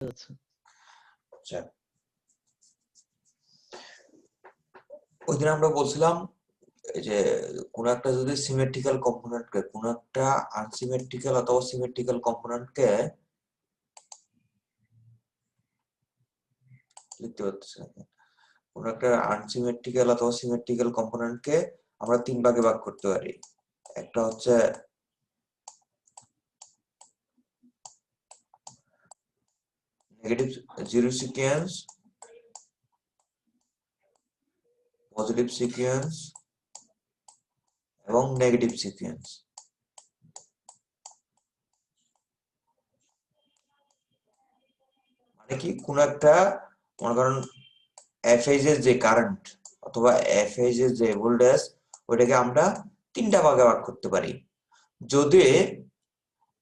আচ্ছা, ওই দিন আমরা বলছিলাম এই যে কোন একটা যদি সিমেট্রিক্যাল কম্পোনেন্টকে কোন একটা আনসিমেট্রিক্যাল অথবা সিমেট্রিক্যাল কম্পোনেন্টকে লিখতে পারতেছি না, কোন একটা আনসিমেট্রিক্যাল অথবা সিমেট্রিক্যাল কম্পোনেন্টকে আমরা তিন ভাগে ভাগ করতে পারি। একটা হচ্ছে negative zero sequence, positive sequence এবং নেগেটিভ সিকোয়েন্স। মানে কি কোন একটা মনে করেন এফএইচ এর যে কারেন্ট অথবা এফএইচ এর যে ভোল্টেজ ওইটাকে আমরা তিনটা ভাগে ভাগ করতে পারি। যদি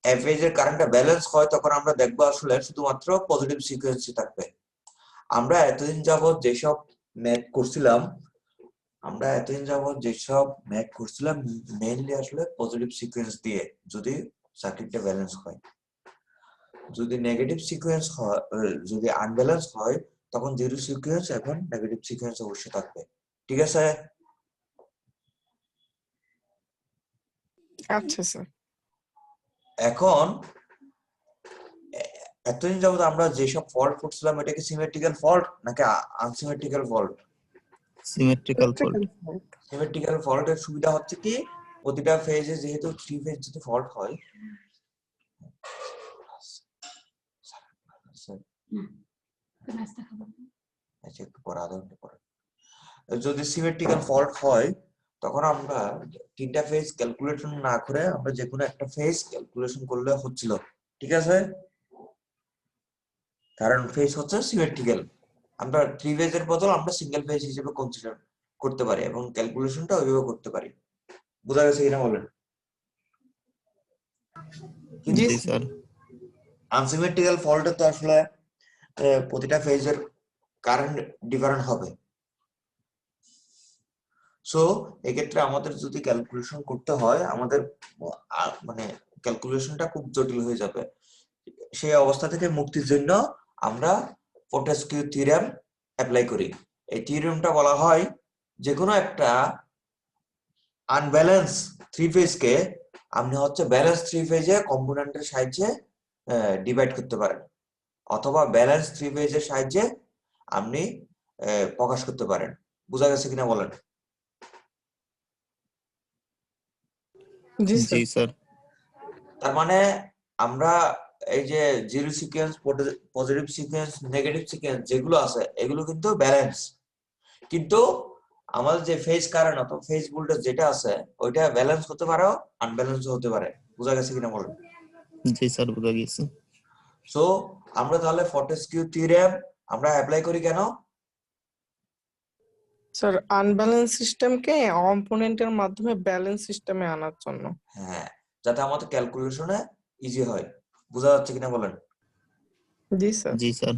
এফএইচ এর কারেন্টটা ব্যালেন্স হয় তখন আমরা দেখবো আসলে শুধুমাত্র পজিটিভ সিকোয়েন্সই থাকবে। আমরা এতদিন যাবত যেসব ম্যাথ করছিলাম মেইনলি আসলে পজিটিভ সিকোয়েন্স দিয়ে যদি সার্কিটটা ব্যালেন্স হয়। যদি নেগেটিভ সিকোয়েন্স হয়, যদি আনব্যালেন্স হয় তখন জিরো সিকোয়েন্স এবং নেগেটিভ সিকোয়েন্স অবশ্যই থাকবে। ঠিক আছে? আচ্ছা স্যার। এখন এতদিন যাবত আমরা যেসব ফল্ট করছিলাম এটা কি সিমেট্রিক্যাল ফল্ট নাকি unsymmetrical fault? Symmetrical fault. Symmetrical ফল্টের সুবিধা হচ্ছে কি প্রতিটা ফেজে যেহেতু থ্রি ফেজ যদি ফল্ট হয় আচ্ছা একটু পরে আধা ঘন্টা পরে যদি সিমেট্রিক্যাল ফল্ট হয় তখন আমরা তিনটা ফেজ ক্যালকুলেশন না করে আমরা যে কোনো একটা ফেজ ক্যালকুলেশন করলে হচ্ছিল। ঠিক আছে? কারণ ফেজ হচ্ছে সিমেট্রিক্যাল, আমরা থ্রি ফেজের বদল আমরা সিঙ্গেল ফেজ হিসেবে কনসিডার করতে পারি এবং ক্যালকুলেশনটা ওইভাবে করতে পারি। বোঝা গেছে কিনা বলেন? জি স্যার। আনসিমেট্রিক্যাল ফল্টে তো আসলে প্রতিটা ফেজের কারেন্ট ডিফারেন্ট হবে। সো এক্ষেত্রে আমাদের যদি ক্যালকুলেশন করতে হয় আমাদের মানে ক্যালকুলেশনটা খুব জটিল হয়ে যাবে। সেই অবস্থা থেকে মুক্তির জন্য আমরা ফর্টেস্কিউ থিওরেম অ্যাপ্লাই করি। এই থিওরেমটা বলা হয় যে কোনো একটা আনব্যালেন্স থ্রি ফেজকে আপনি হচ্ছে ব্যালেন্স থ্রি ফেজে কম্পোনেন্টের সাহায্যে ডিভাইড করতে পারেন অথবা ব্যালেন্স থ্রি ফেজের সাহায্যে আপনি প্রকাশ করতে পারেন। বোঝা গেছে কিনা বলেন? জি জি স্যার। তার মানে আমরা এই যে zero sequence, positive sequence, negative sequence যেগুলো আছে এগুলো কিন্তু ব্যালেন্স, কিন্তু আমাদের যে ফেজ কারেন্ট অথবা ফেজ ভোল্টেজ যেটা আছে ওইটা ব্যালেন্স হতে পারে আনব্যালেন্স হতে পারে। বোঝা গেছে কিনা বলেন? জি স্যার, বোঝা গেছে। সো আমরা তাহলে ফর্টেস্কিউ থিওরেম আমরা অ্যাপ্লাই করি কেন? স্যার আনব্যালেন্স সিস্টেমকে কম্পোনেন্টের মাধ্যমে ব্যালেন্স সিস্টেমে আনার জন্য। হ্যাঁ, যাতে আমাদের ক্যালকুলেশনে ইজি হয়। বোঝা যাচ্ছে কিনা বলেন? জি স্যার। জি স্যার।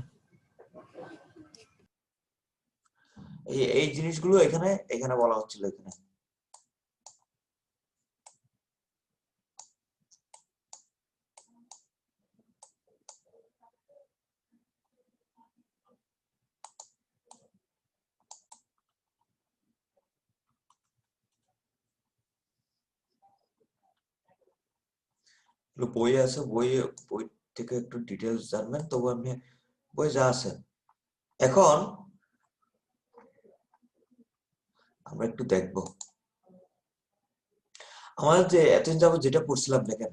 এই জিনিসগুলো এখানে এখানে বলা হচ্ছিল এখানে। বই আছে, বই থেকে একটু ডিটেলস জানবেন, তবু আমি বই যা আছে। এখন আমরা একটু দেখব আমাদের যে এতদিন যাবত যেটা পড়ছিলাম। দেখেন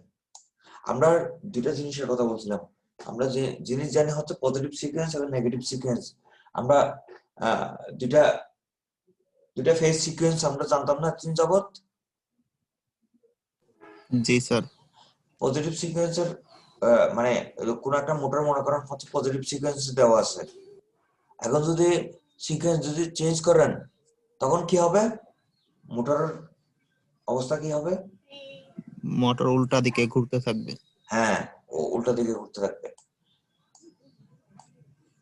আমরা দুটা জিনিসের কথা বলছিলাম। আমরা যে জিনিস জানি হচ্ছে পজিটিভ সিকোয়েন্স এবং নেগেটিভ সিকোয়েন্স। আমরা দুটা দুটা ফেজ সিকোয়েন্স আমরা জানতাম না এতদিন যাবত। জি স্যার। পজিটিভ সিকোয়েন্সের মানে কোন একটা মোটর মনে করেন হচ্ছে পজিটিভ সিকোয়েন্স দেওয়া আছে। এখন যদি সিকোয়েন্স যদি চেঞ্জ করেন তখন কি হবে? মোটরের অবস্থা কি হবে? মোটর উল্টা দিকে ঘুরতে থাকবে। হ্যাঁ, উল্টা দিকে ঘুরতে থাকবে।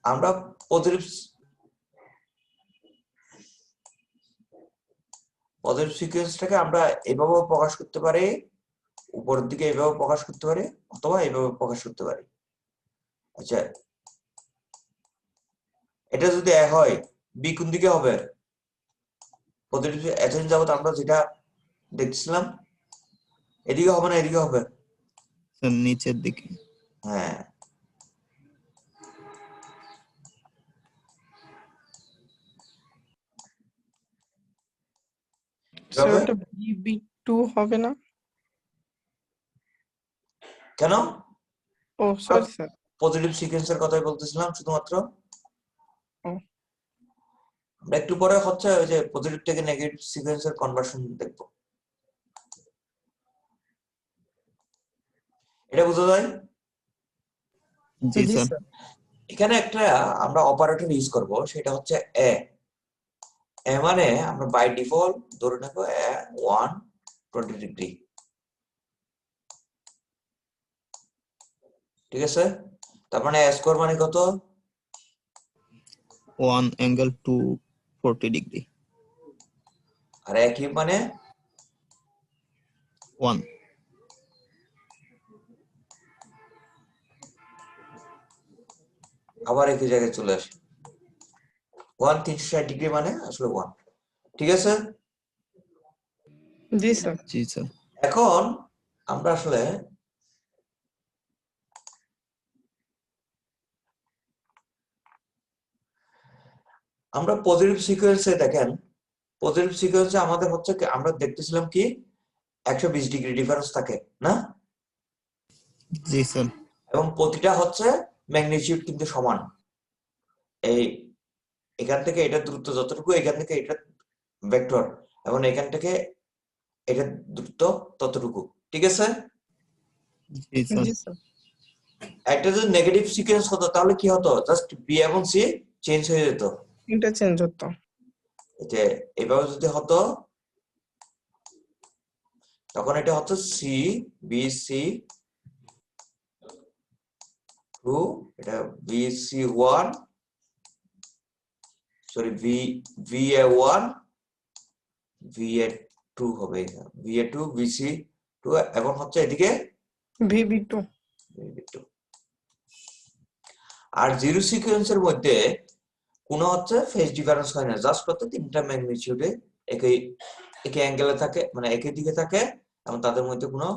আমরা পজিটিভ সিকোয়েন্সটাকে আমরা এভাবেও প্রকাশ করতে পারি, উপরের দিকে এভাবে প্রকাশ করতে পারি অথবা এভাবে প্রকাশ করতে পারি। আচ্ছা, এটা যদি এ হয় বি কোন দিকে হবে? পজিটিভ এতদিন যাবত আমরা যেটা দেখছিলাম এদিকে হবে না এদিকে হবে? স্যার নিচের দিকে। হ্যাঁ, স্যার এভাবে ওটা BB2 হবে না? কেন? ও সরি স্যার। পজিটিভ সিকোয়েন্সের কথাই বলতেছিলাম শুধুমাত্র। ও আমরা একটু পরে হচ্ছে ওই যে পজিটিভ থেকে নেগেটিভ সিকোয়েন্সের কনভার্সন দেখব। এটা বোঝা যায়? জি জি স্যার। স্যার। এখানে একটা আমরা অপারেটর ইউজ করব, সেটা হচ্ছে এ। এ মানে আমরা বাই ডিফল্ট ধরে নেব এ 120 ডিগ্রি, ঠিক আছে? তার মানে এ স্কোয়ার মানে কত? 1 অ্যাঙ্গেল 240 ডিগ্রি। আর এ কিউব মানে 1। আবার একই জায়গায় চলে আসে 360 ডিগ্রি মানে আসলে 1, ঠিক আছে? জি স্যার। জি স্যার। এখন আমরা আসলে আমরা পজিটিভ সিকোয়েন্সে দেখেন, পজিটিভ সিকোয়েন্সে আমাদের হচ্ছে আমরা দেখতেছিলাম কি 120 ডিগ্রি ডিফারেন্স থাকে না? জি স্যার। এবং প্রতিটা হচ্ছে ম্যাগনিটিউড কিন্তু সমান। এই এখান থেকে এটা দূরত্ব যতটুকু, এখান থেকে এটা ভেক্টর, এবং এখান থেকে এটা দূরত্ব ততটুকু, ঠিক আছে? জি স্যার। জি স্যার। একটা যদি নেগেটিভ সিকোয়েন্স হতো তাহলে কি হতো? জাস্ট বি এবং সি চেঞ্জ হয়ে যেত। ইন্টারচেঞ্জ হতো। এই যে এভাবে যদি হতো তখন এটা হচ্ছে সি বি সি 2, এটা B C 1, sorry V A 1 V A 2 হবে, ভি এ 2 বি সি 2, এবং হচ্ছে এদিকে BB2। VB2। আর জিরো সিকোয়েন্সের মধ্যে কোনো হচ্ছে ফেজ ডিফারেন্স হয় না, জাস্ট হচ্ছে তিনটা ম্যাগনিটিউডে একই একই অ্যাঙ্গেলে থাকে, মানে একই দিকে থাকে, এবং তাদের মধ্যে কোনো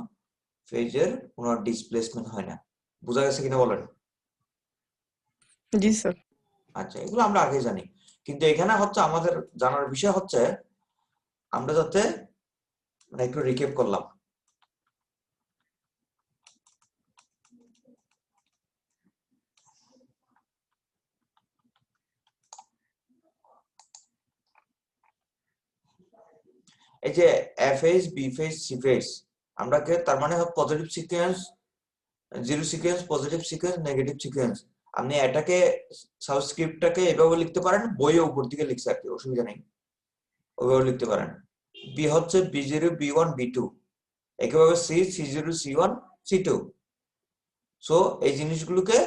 ফেজের কোনো ডিসপ্লেসমেন্ট হয় না। বোঝা গেছে কিনা বলেন? জি স্যার। আচ্ছা, এগুলো আমরা আগে জানি, কিন্তু এখানে হচ্ছে আমাদের জানার বিষয় হচ্ছে আমরা যাতে মানে একটু রিক্যাপ করলাম। এই যে F S B phase C phase, আমরা তার মানে positive sequence, zero sequence, positive sequence, negative sequence. আপনি এটাকে সাবস্ক্রিপ্টটাকে এভাবে লিখতে পারেন, বইয়ে উপর দিকে লিখছে আর কি, অসুবিধা নেই, ওইভাবে লিখতে পারেন। বি হচ্ছে B0 B1 B2, একইভাবে C C0 C1 C2। So এই জিনিসগুলোকে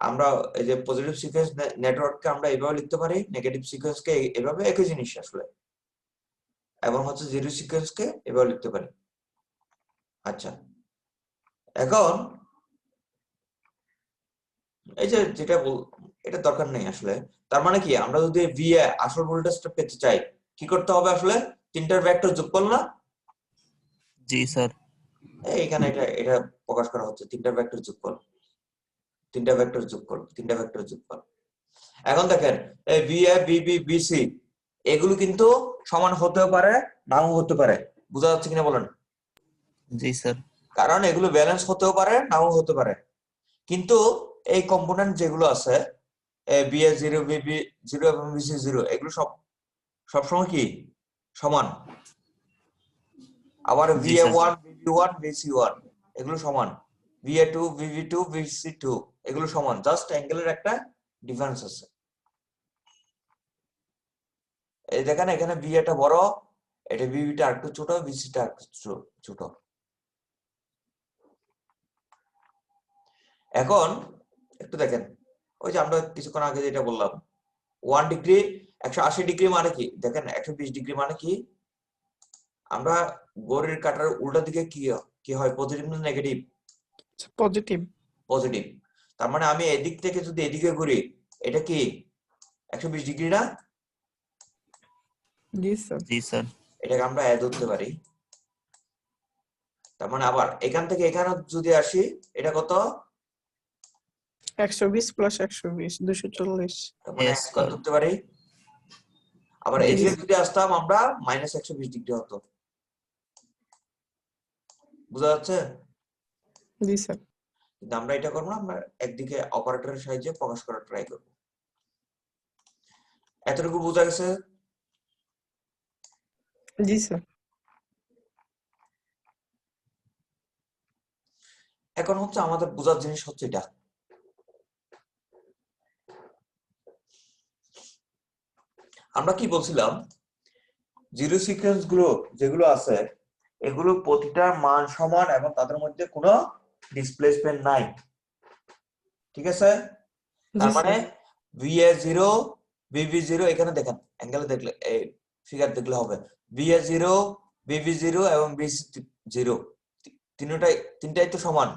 আমরা এই যে পজিটিভ সিকোয়েন্স নেটওয়ার্ককে আমরা এভাবে লিখতে পারি, নেগেটিভ সিকোয়েন্সকে এভাবে, একই জিনিস আসলে, এবং হচ্ছে জিরো সিকোয়েন্সকে এভাবে লিখতে পারি। আচ্ছা, এখন এই যে যেটা এটা দরকার নেই আসলে। তার মানে কি, আমরা যদি ভি এ আসল ভোল্টেজটা পেতে চাই কি করতে হবে আসলে? তিনটার ভেক্টর যোগফল না? জি স্যার। এইখানে এটা এটা প্রকাশ করা হচ্ছে তিনটা ভেক্টর যোগফল, তিনটা ভেক্টর যোগফল, তিনটা ভেক্টর যোগফল। এখন দেখেন এই V A B B B C এগুলো কিন্তু সমান হতেও পারে, নাও হতে পারে। বোঝা যাচ্ছে কিনা বলেন? জি স্যার। কারণ এগুলো ব্যালেন্স হতেও পারে, নাও হতে পারে। কিন্তু এই কম্পোনেন্ট যেগুলো আছে বি এ 0 বি বি 0 এবং বি সি 0, এগুলো সবসময় কি সমান। আবার জি VA1 স্যার। VB1 VC1 এগুলো সমান, VA2 VB2 VC2 এগুলো সমান, জাস্ট অ্যাঙ্গেলের একটা ডিফারেন্স আছে। এই দেখেন এখানে VA টা বড়, এটা VB টা একটু ছোট, VC টা একটু ছোট। এখন একটু দেখেন, ওই যে আমরা কিছুক্ষণ আগে যেটা বললাম 1 ডিগ্রি 180 ডিগ্রি মানে কি, দেখেন 120 ডিগ্রি মানে কি, আমরা ঘড়ির কাঁটার উল্টা দিকে কি হয়, পজিটিভ না নেগেটিভ? পজিটিভ। পজিটিভ। তার মানে আমি এদিক থেকে যদি এদিকে ঘুরি, এটা কি 120 ডিগ্রি না? জি স্যার। জি স্যার। এটাকে আমরা এ ধরতে পারি। তার মানে আবার এখান থেকে এখানে যদি আসি, এটা কত? 120 প্লাস 120 240। তার মানে Yes, স্কয়ার sir. ধরতে পারি। আবার জি এদিকে স্যার। যদি আসতাম আমরা -120 ডিগ্রি হতো। বুঝা যাচ্ছে? জি স্যার। কিন্তু আমরা এটা করবো না, আমরা একদিকে অপারেটরের সাহায্যে প্রকাশ করার ট্রাই করব। এতটুকু বোঝা গেছে? জি স্যার। এখন হচ্ছে আমাদের বোঝার জিনিস হচ্ছে এটা। আমরা কি বলছিলাম, জিরো সিকোয়েন্স গুলো যেগুলো আছে এগুলো প্রতিটা মান সমান এবং তাদের মধ্যে কোনো ডিসপ্লেসমেন্ট নাই। ঠিক আছে? জি তার মানে স্যার। VA0 VB0, এখানে দেখেন অ্যাঙ্গেলে দেখলে এই ফিগার দেখলে হবে, VA0 VB0 এবং VC0 তিনটাই তো সমান।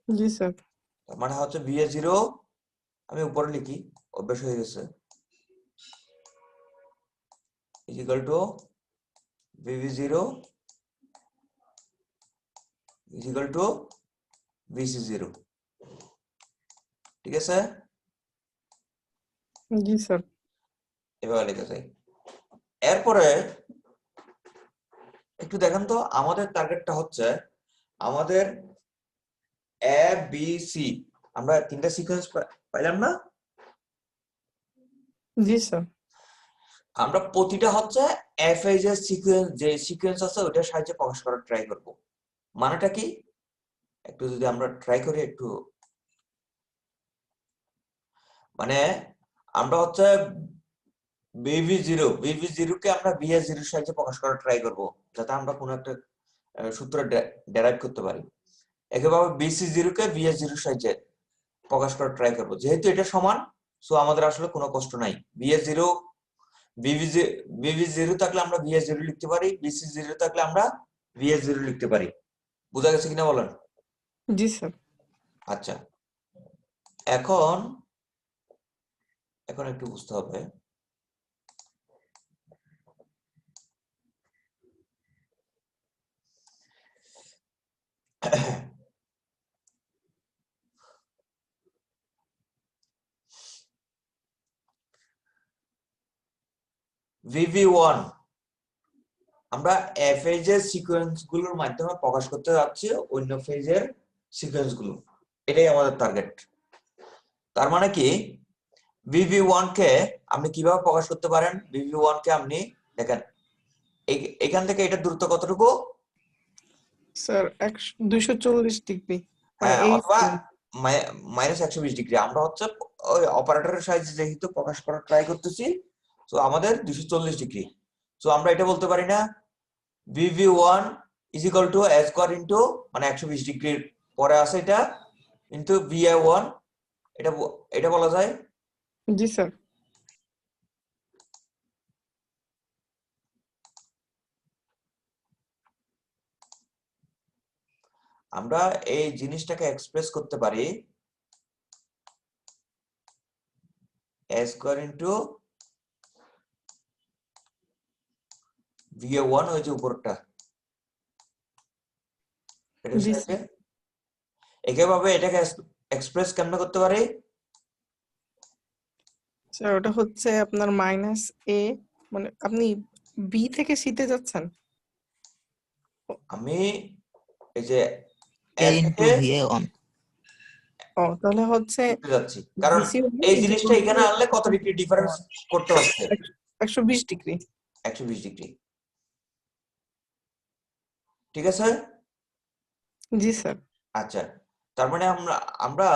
জি স্যার। তার মানে হচ্ছে VA0, আমি উপরে লিখি, অভ্যাস হয়ে গেছে, is equal to VB0 is equal to VC0। ঠিক আছে? জি স্যার। এভাবে লিখে যাই। এরপরে একটু দেখেন তো, আমাদের টার্গেটটা হচ্ছে আমাদের এ বি সি, আমরা তিনটা সিকোয়েন্স পাইলাম না? জি স্যার। আমরা প্রতিটা হচ্ছে এফএজ এর সিকোয়েন্স, যে সিকোয়েন্স আছে ওটার সাহায্যে প্রকাশ করার ট্রাই করব। মানেটা কি একটু যদি আমরা ট্রাই করি, একটু মানে আমরা হচ্ছে BB0 কে আমরা BA0 এর সাহায্যে প্রকাশ করার ট্রাই করব, যাতে আমরা কোনো একটা সূত্র ডেরাইভ করতে পারি। একইভাবে BC0 কে BA0 এর সাহায্যে প্রকাশ করার ট্রাই করব। যেহেতু এটা সমান, সো আমাদের আসলে কোনো কষ্ট নাই। BA0 BB0 থাকলে আমরা BA0 লিখতে পারি, BC0 থাকলে আমরা BA0 লিখতে পারি। বুঝা গেছে কিনা বলেন? জি স্যার। আচ্ছা, এখন একটু বুঝতে হবে, VB1 আমরা ফেজের সিকোয়েন্স গুলোর মাধ্যমে প্রকাশ করতে যাচ্ছি অন্য ফেজের সিকোয়েন্স গুলো, এটাই আমাদের টার্গেট। তার মানে কি VB1 কে আপনি কিভাবে প্রকাশ করতে পারেন? VB1 কে আপনি দেখেন, এখান থেকে এটার দূরত্ব কতটুকু? স্যার 240 ডিগ্রি, মানে হ্যাঁ, এই অথবা -120 ডিগ্রি। আমরা হচ্ছে ওই অপারেটরের সাহায্যে যেহেতু প্রকাশ করার ট্রাই করতেছি, তো আমাদের 240 ডিগ্রি। তো আমরা এটা বলতে পারি না VB1 is equal to a square into, মানে 120 ডিগ্রির পরে আছে এটা, ইনটু VA1, এটা বলা যায়? জি স্যার। আমরা এই জিনিসটাকে এক্সপ্রেস করতে পারি a square into VA1, ওই যে উপরটা, এটার জি সাহায্যে। স্যার। একইভাবে এটাকে এক্সপ্রেস কেমনে করতে পারি? স্যার ওটা হচ্ছে আপনার -a, মানে আপনি বি থেকে সিতে যাচ্ছেন। আমি এই যে A এ into থেকে VA1. ও তাহলে হচ্ছে করতে যাচ্ছি, কারণ বিসি এই জিনিসটা এখানে আনলে কত ডিগ্রি ডিফারেন্স করতে হচ্ছে? 120 ডিগ্রি। 120 ডিগ্রি। ঠিক আছে? জি স্যার। আচ্ছা, তার মানে আমরা আমরা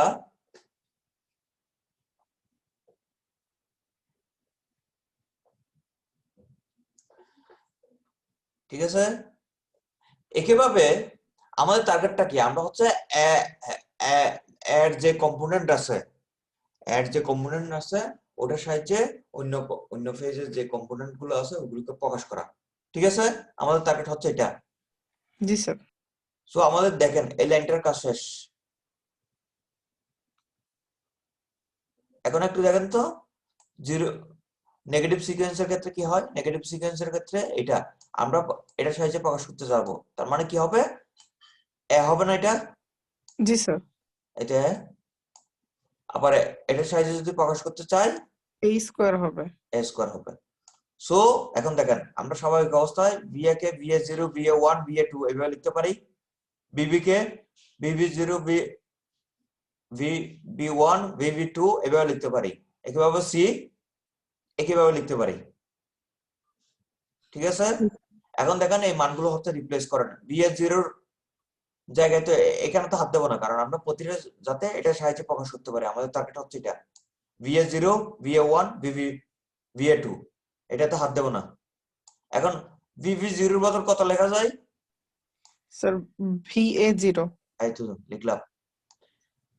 ঠিক আছে, একইভাবে আমাদের টার্গেটটা কি? আমরা হচ্ছে এর যে কম্পোনেন্ট আছে, ওটার সাহায্যে অন্য ফেজের যে কম্পোনেন্ট গুলো আছে ওগুলোকে প্রকাশ করা। ঠিক আছে, আমাদের টার্গেট হচ্ছে এটা। জি স্যার। সো আমাদের দেখেন এই লাইনটার কাজ শেষ। এখন একটু দেখেন তো, জিরো নেগেটিভ সিকোয়েন্সের ক্ষেত্রে কি হয়, নেগেটিভ সিকোয়েন্সের ক্ষেত্রে এটা আমরা এটার সাহায্যে প্রকাশ করতে যাব, তার মানে কি হবে, এ হবে না এটা, জি স্যার, এটা আবার এটার সাহায্যে যদি প্রকাশ করতে চাই এ স্কোয়ার হবে। এ স্কোয়ার হবে। সো এখন দেখেন আমরা স্বাভাবিক অবস্থায় VA কে VA0 VA1 VA2 এইভাবে লিখতে পারি, BB কে BB0 VB1 VB2 এভাবে লিখতে পারি, একইভাবে C একইভাবে লিখতে পারি, ঠিক আছে। এখন দেখেন এই মানগুলো হচ্ছে রিপ্লেস করেন, VA0 জায়গায় তো এখানে তো হাত দেবো না, কারণ আমরা প্রতিটা যাতে এটার সাহায্যে প্রকাশ করতে পারি, আমাদের টার্গেট হচ্ছে এটা VA0 VA1 VA2, এটাতে হাত দেবো না। এখন VB0 এর বদল কত লেখা যায়, স্যার VA0, এই তো লিখলাম।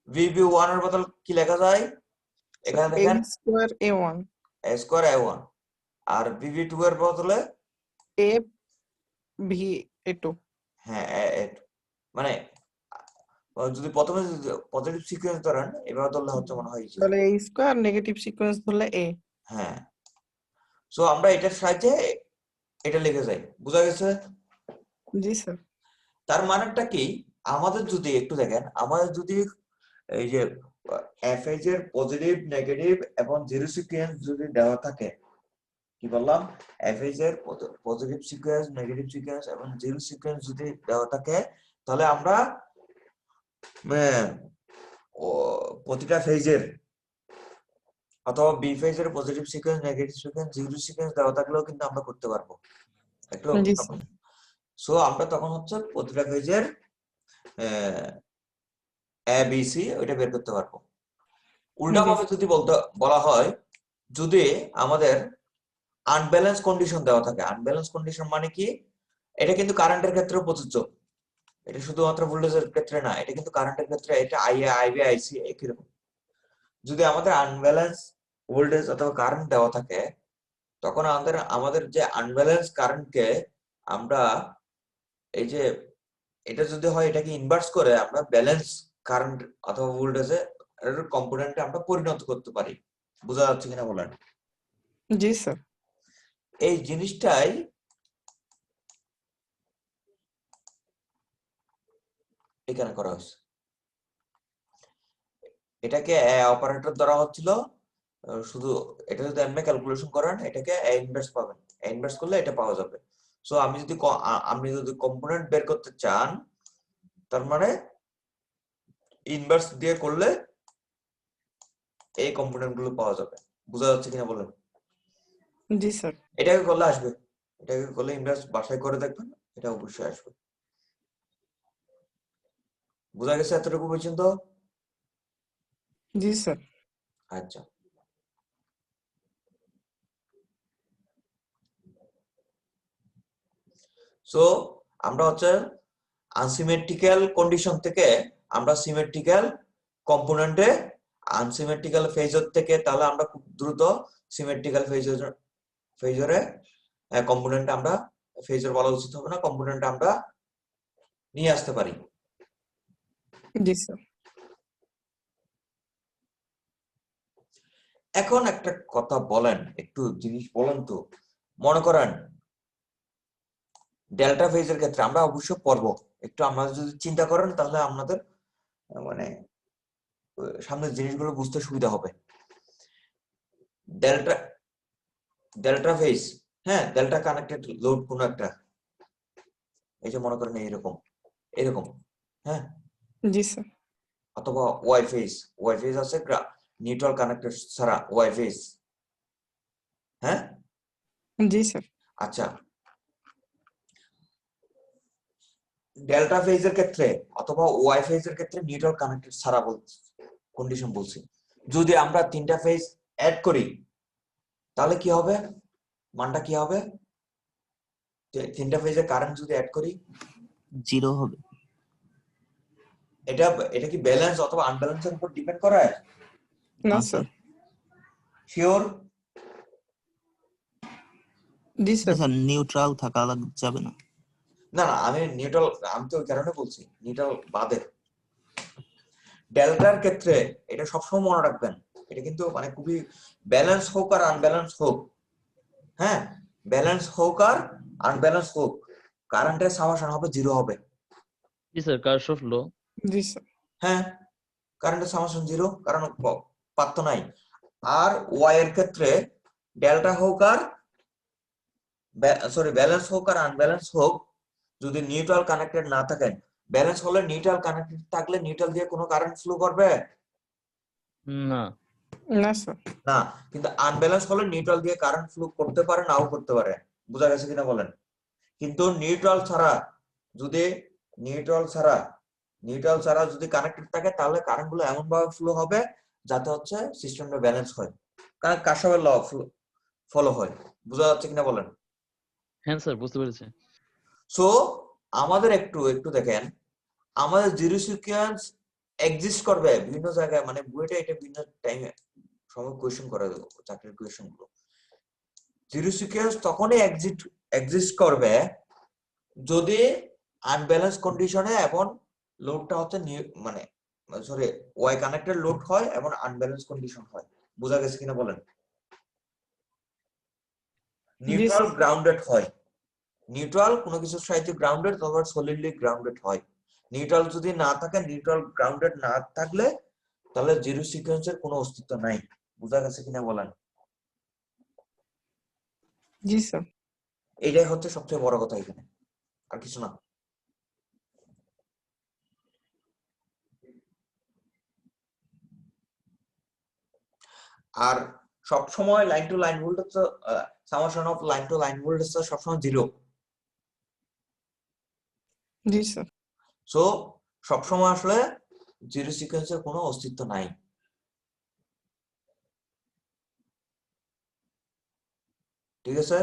VB1 এর বদল কি লেখা যায়, এখানে এ দেখেন square A1, a square a1, R VB2 এর বদলে A VA2। হ্যাঁ মানে যদি প্রথমে পজিটিভ সিকোয়েন্স ধরেন এভাবে ধরলে হচ্ছে মনে হয় easy। তাহলে এ স্কোয়ার, নেগেটিভ সিকোয়েন্স ধরলে এ। হ্যাঁ, সো আমরা এটার সাহায্যে এটা লিখে যাই, বুঝা গেছে। জি স্যার। তার মানেটা কি, আমাদের যদি একটু দেখেন, আমাদের যদি এই যে এফএজ এর পজিটিভ নেগেটিভ এবং জিরো সিকোয়েন্স যদি দেওয়া থাকে, কি বললাম, এফএজ এর পজিটিভ সিকোয়েন্স নেগেটিভ সিকোয়েন্স এবং জিরো সিকোয়েন্স যদি দেওয়া থাকে, তাহলে আমরা প্রতিটা ফেজের অথবা বি ফেজের positive sequence negative sequence zero sequence দেওয়া থাকলেও কিন্তু আমরা করতে পারবো একটু। জি স্যার। সো আমরা তখন হচ্ছে প্রতিটা ফেজের এ বি সি ওইটা বের করতে পারবো। উল্টাভাবে যদি বলা হয়, যদি আমাদের আনব্যালেন্স কন্ডিশন দেওয়া থাকে, আনব্যালেন্স কন্ডিশন মানে কি, এটা কিন্তু কারেন্টের ক্ষেত্রেও প্রযোজ্য, এটা শুধুমাত্র ভোল্টেজের ক্ষেত্রে না, এটা কিন্তু কারেন্টের ক্ষেত্রে, এটা আইএ আইবি আইসি একই রকম। যদি আমাদের আনব্যালেন্স ভোল্টেজ অথবা কারেন্ট দেওয়া থাকে, তখন আমাদের যে আনব্যালেন্স কারেন্টকে আমরা এই যে এটা যদি হয় এটাকে ইনভার্স করে আমরা ব্যালেন্স কারেন্ট অথবা ভোল্টেজে কম্পোনেন্টে আমরা পরিণত করতে পারি। বোঝা যাচ্ছে কিনা বলেন? জি স্যার। এই জিনিসটাই এখানে করা হয়েছে। এটাকে অপারেটর ধরা হচ্ছিল, শুধু এটা যদি আপনি ক্যালকুলেশন করেন এটাকে ইনভার্স পাবেন, ইনভার্স করলে এটা পাওয়া যাবে। সো আপনি যদি কম্পোনেন্ট বের করতে চান, তার মানে ইনভার্স দিয়ে করলে এই কম্পোনেন্ট গুলো পাওয়া যাবে। বোঝা যাচ্ছে কিনা বলেন? জি স্যার। এটাকে করলে আসবে, এটাকে করলে ইনভার্স বাসায় করে দেখবেন, এটা অবশ্যই আসবে। বোঝা গেছে এতটুকু পর্যন্ত? জি স্যার। আচ্ছা, সো আমরা হচ্ছে আনসিমেট্রিক্যাল কন্ডিশন থেকে আমরা সিমেট্রিক্যাল কম্পোনেন্টে, আনসিমেট্রিক্যাল ফেজর থেকে তাহলে আমরা খুব দ্রুত সিমেট্রিক্যাল ফেজরে কম্পোনেন্ট আমরা, ফেজর বলা উচিত হবে না, কম্পোনেন্ট আমরা নিয়ে আসতে পারি। জি স্যার। এখন একটা কথা বলেন, একটু জিনিস বলেন তো, মনে করেন ডেল্টা ফেজের ক্ষেত্রে আমরা অবশ্যই পড়বো, একটু আমরা যদি চিন্তা করেন তাহলে আপনাদের মানে সামনের জিনিসগুলো বুঝতে সুবিধা হবে। ডেল্টা ডেল্টা ফেজ, হ্যাঁ, ডেল্টা কানেক্টেড লোড কোন একটা, এই যে মনে করেন এরকম এরকম, হ্যাঁ, জি স্যার। অথবা ওয়াই ফেজ আছে নিউট্রাল কানেক্টেড ছাড়া ওয়াই ফেজ, হ্যাঁ। জি স্যার। আচ্ছা, ডেল্টা ফেজের ক্ষেত্রে অথবা ওয়াই ফেজের ক্ষেত্রে নিউট্রাল কানেক্টেড ছাড়া কন্ডিশন বলছি, যদি আমরা তিনটা ফেজ অ্যাড করি তাহলে কি হবে, মানটা কি হবে, তিনটা ফেজে কারেন্ট যদি অ্যাড করি 0 হবে। এটা এটা কি ব্যালেন্স অথবা আনব্যালেন্সের উপর ডিপেন্ড করে? না না স্যার। স্যার। শিওর? জি না স্যার। স্যার, নিউট্রাল থাকা যাবে না। না না, আমি নিউট্রাল, আমি তো ওই কারণে বলছি নিউট্রাল বাদে। ডেল্টার ক্ষেত্রে এটা সবসময় মনে রাখবেন, এটা কিন্তু মানে খুবই ব্যালেন্স হোক আর আনব্যালেন্স হোক, হ্যাঁ, ব্যালেন্স হোক আর আনব্যালেন্স হোক, কারেন্টের সামেশন হবে 0 হবে। জি স্যার, কারশফ ল। জি স্যার। হ্যাঁ, কারেন্টের সামেশন 0, কারণ পাত্র নাই। আর ওয়াই এর ক্ষেত্রে ডেল্টা হোক আর ব্যালেন্স হোক আর আনব্যালেন্স হোক, যদি নিউট্রাল কানেক্টেড না থাকেন, ব্যালেন্স হলে নিউট্রাল কানেক্টেড থাকলে নিউট্রাল দিয়ে কোনো কারেন্ট ফ্লো করবে না। না স্যার। না, কিন্তু আনব্যালেন্স হলে নিউট্রাল দিয়ে কারেন্ট ফ্লো করতে পারে, নাও করতে পারে। বোঝা গেছে কিনা বলেন? কিন্তু নিউট্রাল ছাড়া যদি যদি কানেক্টেড থাকে, তাহলে কারেন্ট গুলো এমন ভাবে ফ্লো হবে যাতে হচ্ছে সিস্টেমটা ব্যালেন্স হয়, কারণ কারশফের ল ফলো হয়। বোঝা যাচ্ছে কিনা বলেন? হ্যাঁ স্যার, বুঝতে পেরেছি। সো আমাদের একটু দেখেন, আমাদের জিরো সিকোয়েন্স এক্সিস্ট করবে বিভিন্ন জায়গায়, মানে বইটা এটা বিভিন্ন টাইমে সময় কোয়েশ্চেন করে দেবো, চাকরির কোয়েশ্চেন গুলো। জিরো সিকোয়েন্স তখনই এক্সিস্ট করবে যদি আনব্যালেন্স কন্ডিশনে এবং লোডটা হচ্ছে মানে ওয়াই কানেক্টেড লোড হয় এবং আনব্যালেন্স কন্ডিশন হয়। বোঝা গেছে কিনা বলেন? নিউট্রাল গ্রাউন্ডেড হয়, নিউট্রাল কোনো কিছুর সাহায্যে গ্রাউন্ডেড অথবা সলিডলি গ্রাউন্ডেড হয়। নিউট্রাল যদি না থাকে, নিউট্রাল গ্রাউন্ডেড না থাকলে তাহলে জিরো সিকোয়েন্সের কোনো অস্তিত্ব নাই। বোঝা গেছে কিনা বলেন? জি স্যার। এটাই হচ্ছে সবচেয়ে বড় কথা এখানে, আর কিছু না। আর সব সময় line to line voltage, summation of line to line voltage সব সময় 0। জি স্যার। সো সব সময় আসলে জিরো সিকোয়েন্সের কোনো অস্তিত্ব নাই। ঠিক আছে?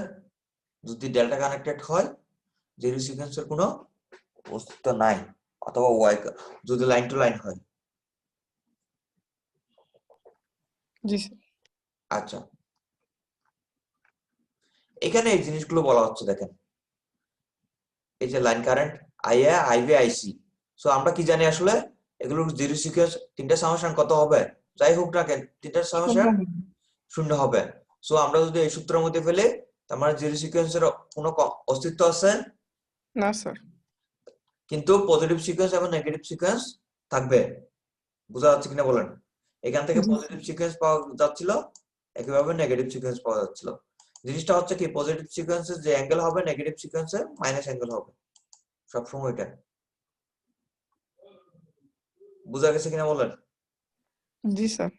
যদি ডেল্টা কানেক্টেড হয়, জিরো সিকোয়েন্সের কোনো অস্তিত্ব নাই, অথবা ওয়াই যদি লাইন টু লাইন হয়। জি স্যার। আচ্ছা, এখানে এই জিনিসগুলো বলা হচ্ছে, দেখেন এই যে লাইন কারেন্ট আইএ, আইবি, আইসি। সো আমরা কি জানি আসলে এগুলোর জিরো সিকোয়েন্স তিনটা সামেশন কত হবে? যাই হোক না কেন, তিনটা সামেশন 0 হবে। সো আমরা যদি এই সূত্রের মধ্যে ফেলে, তার মানে জিরো সিকোয়েন্সের কোনো অস্তিত্ব আছে না স্যার। কিন্তু পজিটিভ সিকোয়েন্স এবং নেগেটিভ সিকোয়েন্স থাকবে। বোঝা যাচ্ছে কিনা বলেন? এখান থেকে পজিটিভ সিকোয়েন্স পাওয়া যাচ্ছিল, একইভাবে নেগেটিভ সিকোয়েন্স পাওয়া যাচ্ছিল। জিনিসটা হচ্ছে কি, পজিটিভ সিকোয়েন্সের যে অ্যাঙ্গেল হবে নেগেটিভ সিকোয়েন্সে মাইনাস অ্যাঙ্গেল হবে সবসময়। এটা বোঝা গেছে কিনা বলেন? জি স্যার।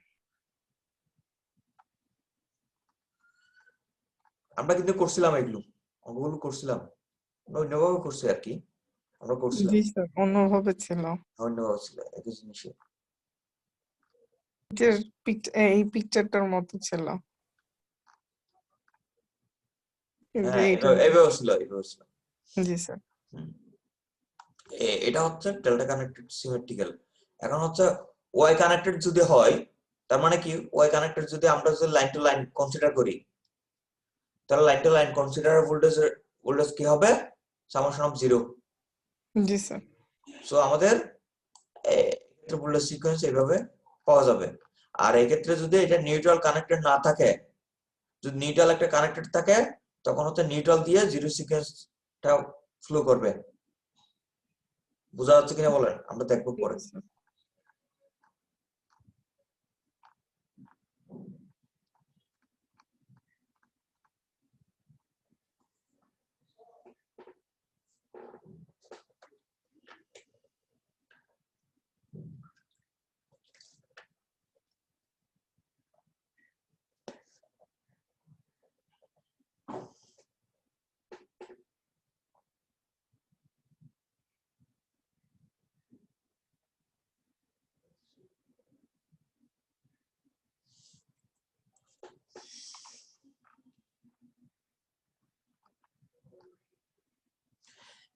আমরা কিন্তু করছিলাম এগুলো, অঙ্কগুলো করছিলাম, অন্যভাবে করছি আর কি, আমরা করছিলাম জি স্যার, অন্যভাবে ছিল। অন্যভাবে ছিল একই জিনিসে। এই পিকচারটার মতো ছিল। হ্যাঁ, এইভাবে ছিল। জি স্যার। এটা হচ্ছে ডেল্টা কানেক্টেড সিমেট্রিক্যাল। এখন হচ্ছে ওয়াই কানেক্টেড যদি হয়, তার মানে কি, ওয়াই কানেক্টেড যদি আমরা যদি লাইন টু লাইন কনসিডার করি, তাহলে line to line consider voltage কি হবে? Summation of 0। জি স্যার। সো আমাদের ক্ষেত্রে ভোল্টেজ সিকোয়েন্স এইভাবে পাওয়া যাবে। আর এই ক্ষেত্রে যদি এটা নিউট্রাল কানেক্টেড না থাকে, যদি নিউট্রাল একটা কানেক্টেড থাকে, তখন হচ্ছে নিউট্রাল দিয়ে জিরো সিকোয়েন্সটা ফ্লো করবে। বোঝা যাচ্ছে কিনা বলেন? আমরা দেখবো পরে।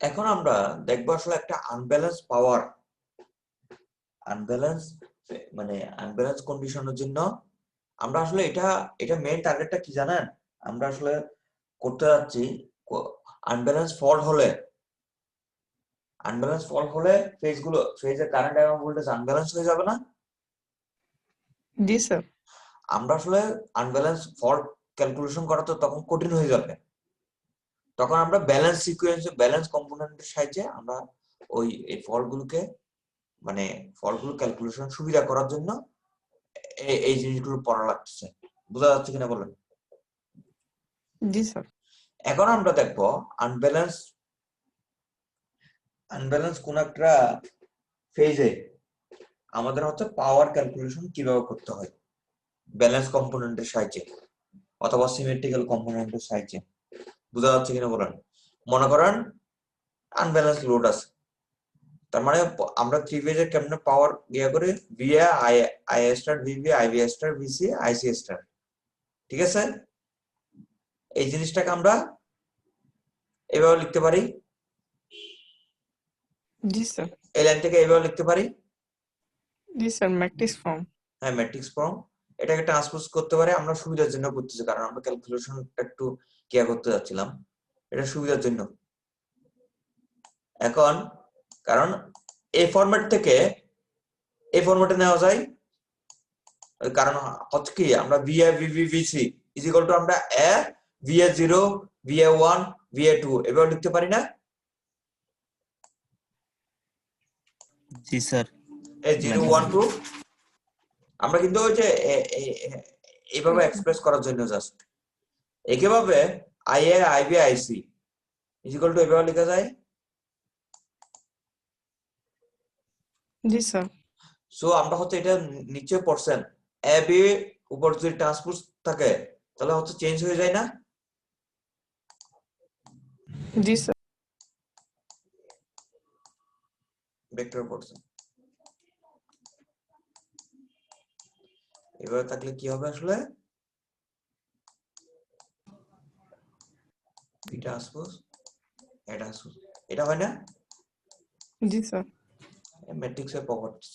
এখন আমরা দেখবো আসলে একটা আনব্যালেন্স কন্ডিশনের জন্য আমরা আসলে এটা মেইন টার্গেটটা কি জানেন? আমরা আসলে করতে যাচ্ছি আনব্যালেন্স ফল্ট হলে ফেজের কারেন্ট এবং ভোল্টেজ আনব্যালেন্স হয়ে যাবে না? জি স্যার। আমরা আসলে আনব্যালেন্স ফল্ট ক্যালকুলেশন করা তো তখন কঠিন হয়ে যাবে। তখন আমরা ব্যালেন্স সিকোয়েন্স ব্যালেন্স কম্পোনেন্টের সাহায্যে আমরা ওই এই ফল্টগুলোকে মানে ফল্টগুলো ক্যালকুলেশন সুবিধা করার জন্য এই জিনিসগুলো পড়া লাগছে। বোঝা যাচ্ছে কিনা বলেন? জি স্যার। এখন আমরা দেখবো আনব্যালেন্স কোন একটা ফেজে আমাদের হচ্ছে পাওয়ার ক্যালকুলেশন কিভাবে করতে হয় ব্যালেন্স কম্পোনেন্টের সাহায্যে অথবা সিমেট্রিক্যাল কম্পোনেন্টের সাহায্যে। বোঝা যাচ্ছে কিনা বলেন? মনে করেন আনব্যালেন্স লোড আছে, তার মানে আমরা থ্রি ফেজে কেমনে পাওয়ার ইয়া করে VA I star VB IV star VC IC star, ঠিক আছে? এই জিনিসটাকে আমরা এভাবে লিখতে পারি, জি স্যার। এই লাইন থেকে এভাবে লিখতে পারি। জি স্যার, ম্যাট্রিক্স ফর্ম। হ্যাঁ, ম্যাট্রিক্স ফর্ম। এটাকে ট্রান্সপোজ করতে পারে, আমরা সুবিধার জন্য করতেছি, কারণ আমরা ক্যালকুলেশন একটু কেয়ার করতে যাচ্ছিলাম, এটা সুবিধার জন্য। এখন কারণ এই ফরম্যাট থেকে এই ফরম্যাটে নেওয়া যায়, কারণ হচ্ছে কি আমরা VA VV VC is equal to আমরা এ ভিএ 0 ভিএ 1 ভিএ 2 এভাবে লিখতে পারি না? জি স্যার। এই 0 1 2 আমরা কিন্তু ওই যে এইভাবে এক্সপ্রেস করার জন্য জাস্ট একইভাবে IA IB IC is equal to এভাবে লেখা যায়। জি স্যার। সো আমরা হচ্ছে এটা নিচে পড়ছেন এ বি উপর যদি ট্রান্সপোজ থাকে তাহলে হচ্ছে চেঞ্জ হয়ে যায় না? জি স্যার। ভেক্টর পড়ছেন এভাবে থাকলে কি হবে আসলে বি ট্রান্সপোজ এ ট্রান্সপোজ এটা হয় না? জি স্যার। ম্যাট্রিক্সের প্রপার্টিজ।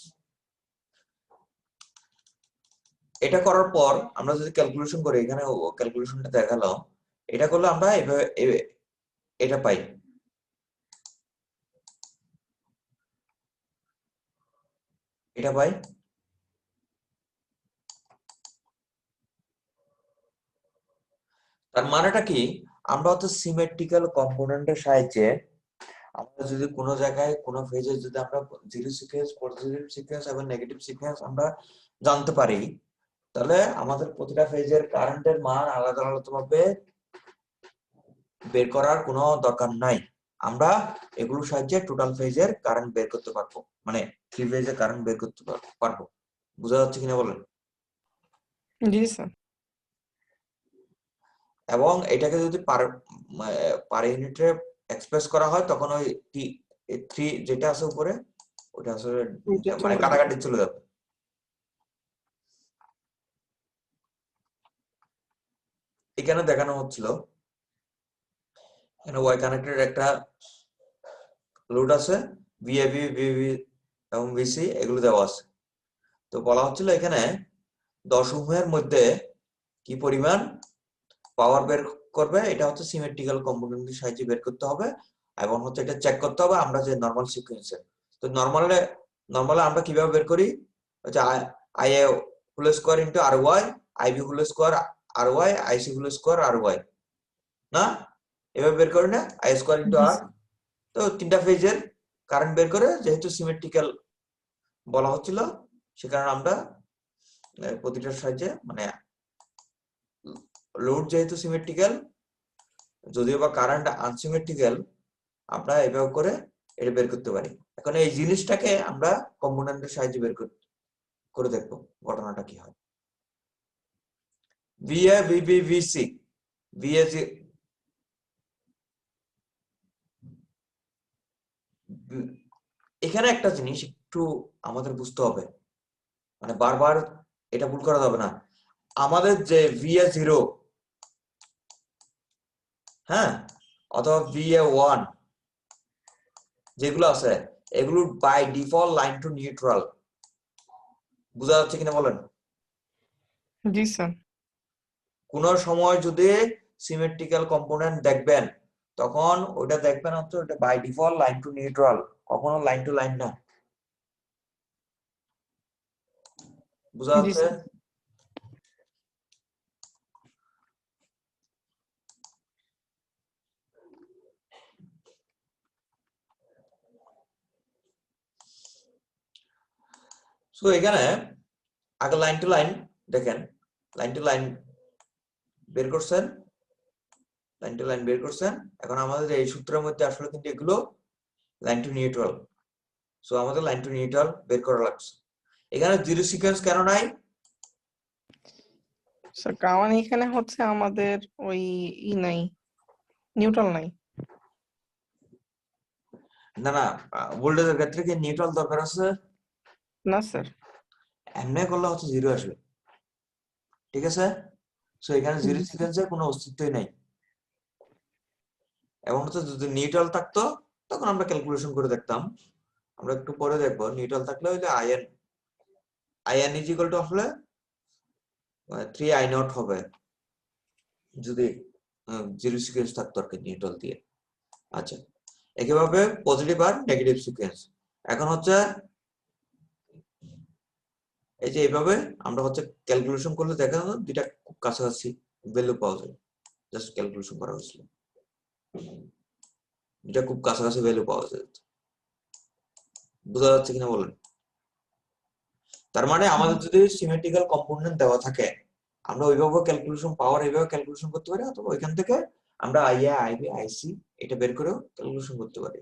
এটা করার পর আমরা যদি ক্যালকুলেশন করি, এখানে ক্যালকুলেশনটা দেখালো, এটা করলে আমরা এভাবে এটা পাই। এটা পাই। তার মানেটা কি আমরা হচ্ছে সিমেট্রিক্যাল কম্পোনেন্টের সাহায্যে আমরা যদি কোনো জায়গায় কোনো ফেজে যদি আমরা জিরো সিকোয়েন্স পজিটিভ সিকোয়েন্স এবং নেগেটিভ সিকোয়েন্স আমরা জানতে পারি, তাহলে আমাদের প্রতিটা ফেজের কারেন্টের মান আলাদা আলাদা ভাবে বের করার কোনো দরকার নাই। আমরা এগুলোর সাহায্যে টোটাল ফেজের কারেন্ট বের করতে পারবো, মানে থ্রি ফেজের কারেন্ট বের করতে পারবো। বোঝা যাচ্ছে কিনা বলেন? জি স্যার। এবং এটাকে যদি পার ইউনিটে এক্সপ্রেস করা হয় তখন ওই থ্রি যেটা আছে উপরে ওটা আসলে মানে কাটাকাটি চলে যাবে। এখানে দেখানো হচ্ছিল এখানে ওয়াই কানেক্টেড একটা লোড আছে, ভিএবি ভিভি এবং ভিসি এগুলো দেওয়া আছে। তো বলা হচ্ছিল এখানে 10 ওহমের মধ্যে কি পরিমাণ পাওয়ার বের করবে, এটা হচ্ছে সিমেট্রিক্যাল কম্পোনেন্টের সাহায্যে বের করতে হবে এবং হচ্ছে এটা চেক করতে হবে আমরা যে নরমাল সিকোয়েন্সে। তো নরমালে আমরা কিভাবে বের করি, হচ্ছে আইএ হোল স্কয়ার ইনটু আর ওয়াই, আইবি হোল স্কয়ার আর ওয়াই, আইসি হোল স্কয়ার আর ওয়াই, না এভাবে বের করি না? আই স্কয়ার ইনটু আর। তো তিনটা ফেজের কারেন্ট বের করে যেহেতু সিমেট্রিক্যাল বলা হচ্ছিল সে কারণে আমরা প্রতিটার সাহায্যে মানে লোড যেহেতু সিমেট্রিক্যাল যদিও বা কারেন্ট আনসিমেট্রিক্যাল আমরা এভাবে করে এটা বের করতে পারি। এখন এই জিনিসটাকে আমরা কম্পোনেন্টের সাহায্যে বের করে দেখবো ঘটনাটা কি হয়। ভিএ ভিবি ভিসি ভিএ এখানে একটা জিনিস একটু আমাদের বুঝতে হবে, মানে বারবার এটা ভুল করা যাবে না। আমাদের যে ভিএ 0 হ্যাঁ অথবা ভিএ 1 যেগুলো আছে এগুলো by default line to neutral. বোঝা যাচ্ছে কিনা বলেন? জি স্যার। কোন সময় যদি সিমেট্রিক্যাল কম্পোনেন্ট দেখবেন তখন ওটা দেখবেন হচ্ছে ওটা by default line to neutral, কখনো লাইন টু লাইন না। বোঝা জি যাচ্ছে? স্যার। তো এখানে আগে লাইন টু লাইন দেখেন, লাইন টু লাইন বের করছেন, লাইন টু লাইন বের করছেন। এখন আমাদের এই সূত্রের মধ্যে আসলে কিন্তু এগুলো লাইন টু নিউট্রাল, সো আমাদের লাইন টু নিউট্রাল বের করা লাগছে। এখানে জিরো সিকোয়েন্স কেন নাই? স্যার কারণ এখানে হচ্ছে আমাদের ওই নাই, নিউট্রাল নাই। না না, ভোল্টেজের ক্ষেত্রে কি নিউট্রাল দরকার আছে? না স্যার। এমনি করলে হচ্ছে জিরো আসবে, ঠিক আছে? সো এখানে জিরো সিকোয়েন্সের কোনো অস্তিত্বই নাই। এবং হচ্ছে যদি নিউট্রাল থাকতো তখন আমরা ক্যালকুলেশন করে দেখতাম, আমরা একটু পরে দেখবো। নিউট্রাল থাকলে হইলে আইএন ইজ ইকুয়াল টু আসলে 3 I0 হবে যদি জিরো সিকোয়েন্স থাকতো আর কি নিউট্রাল দিয়ে। আচ্ছা, একইভাবে পজিটিভ আর নেগেটিভ সিকোয়েন্স। এখন হচ্ছে এই যে এইভাবে আমরা হচ্ছে ক্যালকুলেশন করলে দেখা যাবে দুইটা খুব কাছাকাছি ভ্যালু পাওয়া যায়। জাস্ট ক্যালকুলেশন করা হয়েছিল, দুইটা খুব কাছাকাছি ভ্যালু পাওয়া যায়। বোঝা যাচ্ছে কিনা বলেন? তার মানে আমাদের যদি সিমেট্রিক্যাল কম্পোনেন্ট দেওয়া থাকে, আমরা ওইভাবে ক্যালকুলেশন পাওয়ার এইভাবে ক্যালকুলেশন করতে পারি, অথবা ওইখান থেকে আমরা আইএ, আইবি, আইসি এটা বের করেও ক্যালকুলেশন করতে পারি।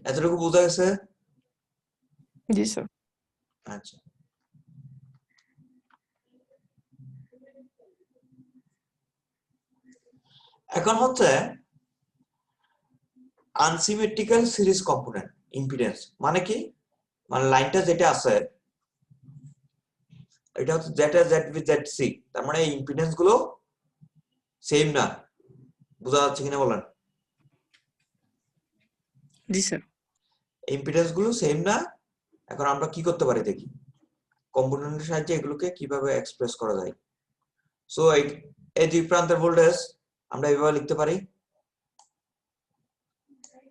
এতটুকু বোঝা গেছে? জি স্যার। আচ্ছা, এখন হচ্ছে আনসিমেট্রিক্যাল সিরিজ কম্পোনেন্ট ইম্পিডেন্স মানে কি? মানে লাইনটা যেটা আছে এটা হচ্ছে ZA, ZB, ZC, তার মানে এই ইম্পিডেন্স গুলো সেম না। বোঝা যাচ্ছে কিনা বলেন? জি স্যার। ইম্পিডেন্স গুলো সেম না। এখন আমরা কি করতে পারি দেখি, কম্পোনেন্টের সাহায্যে এগুলোকে কিভাবে এক্সপ্রেস করা যায়। সো এই দুই প্রান্তের ভোল্টেজ আমরা এইভাবে লিখতে পারি।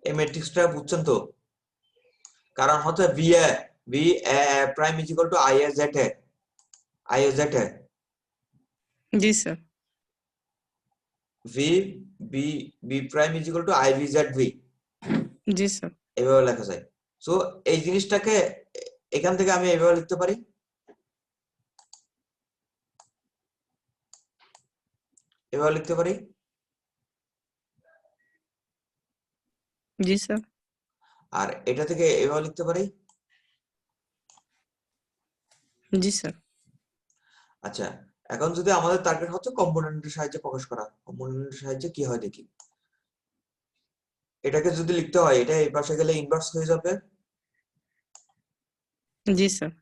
এই ম্যাট্রিক্সটা বুঝছেন তো? কারণ হচ্ছে V prime is equal to I A Z জি sir. V B prime is equal to I V Z V, জি স্যার। এইভাবে লেখা যায়। সো এই জিনিসটাকে এখান থেকে আমি এইভাবে লিখতে পারি, এভাবে লিখতে পারি। জি স্যার। আর এটা থেকে এভাবে লিখতে পারি। জি স্যার। আচ্ছা, এখন যদি আমাদের টার্গেট হচ্ছে কম্পোনেন্টের সাহায্যে প্রকাশ করা, কম্পোনেন্টের সাহায্যে কি হয় দেখি। এটাকে যদি লিখতে হয়, এটা এই পাশে গেলে ইনভার্স হয়ে যাবে। জি স্যার।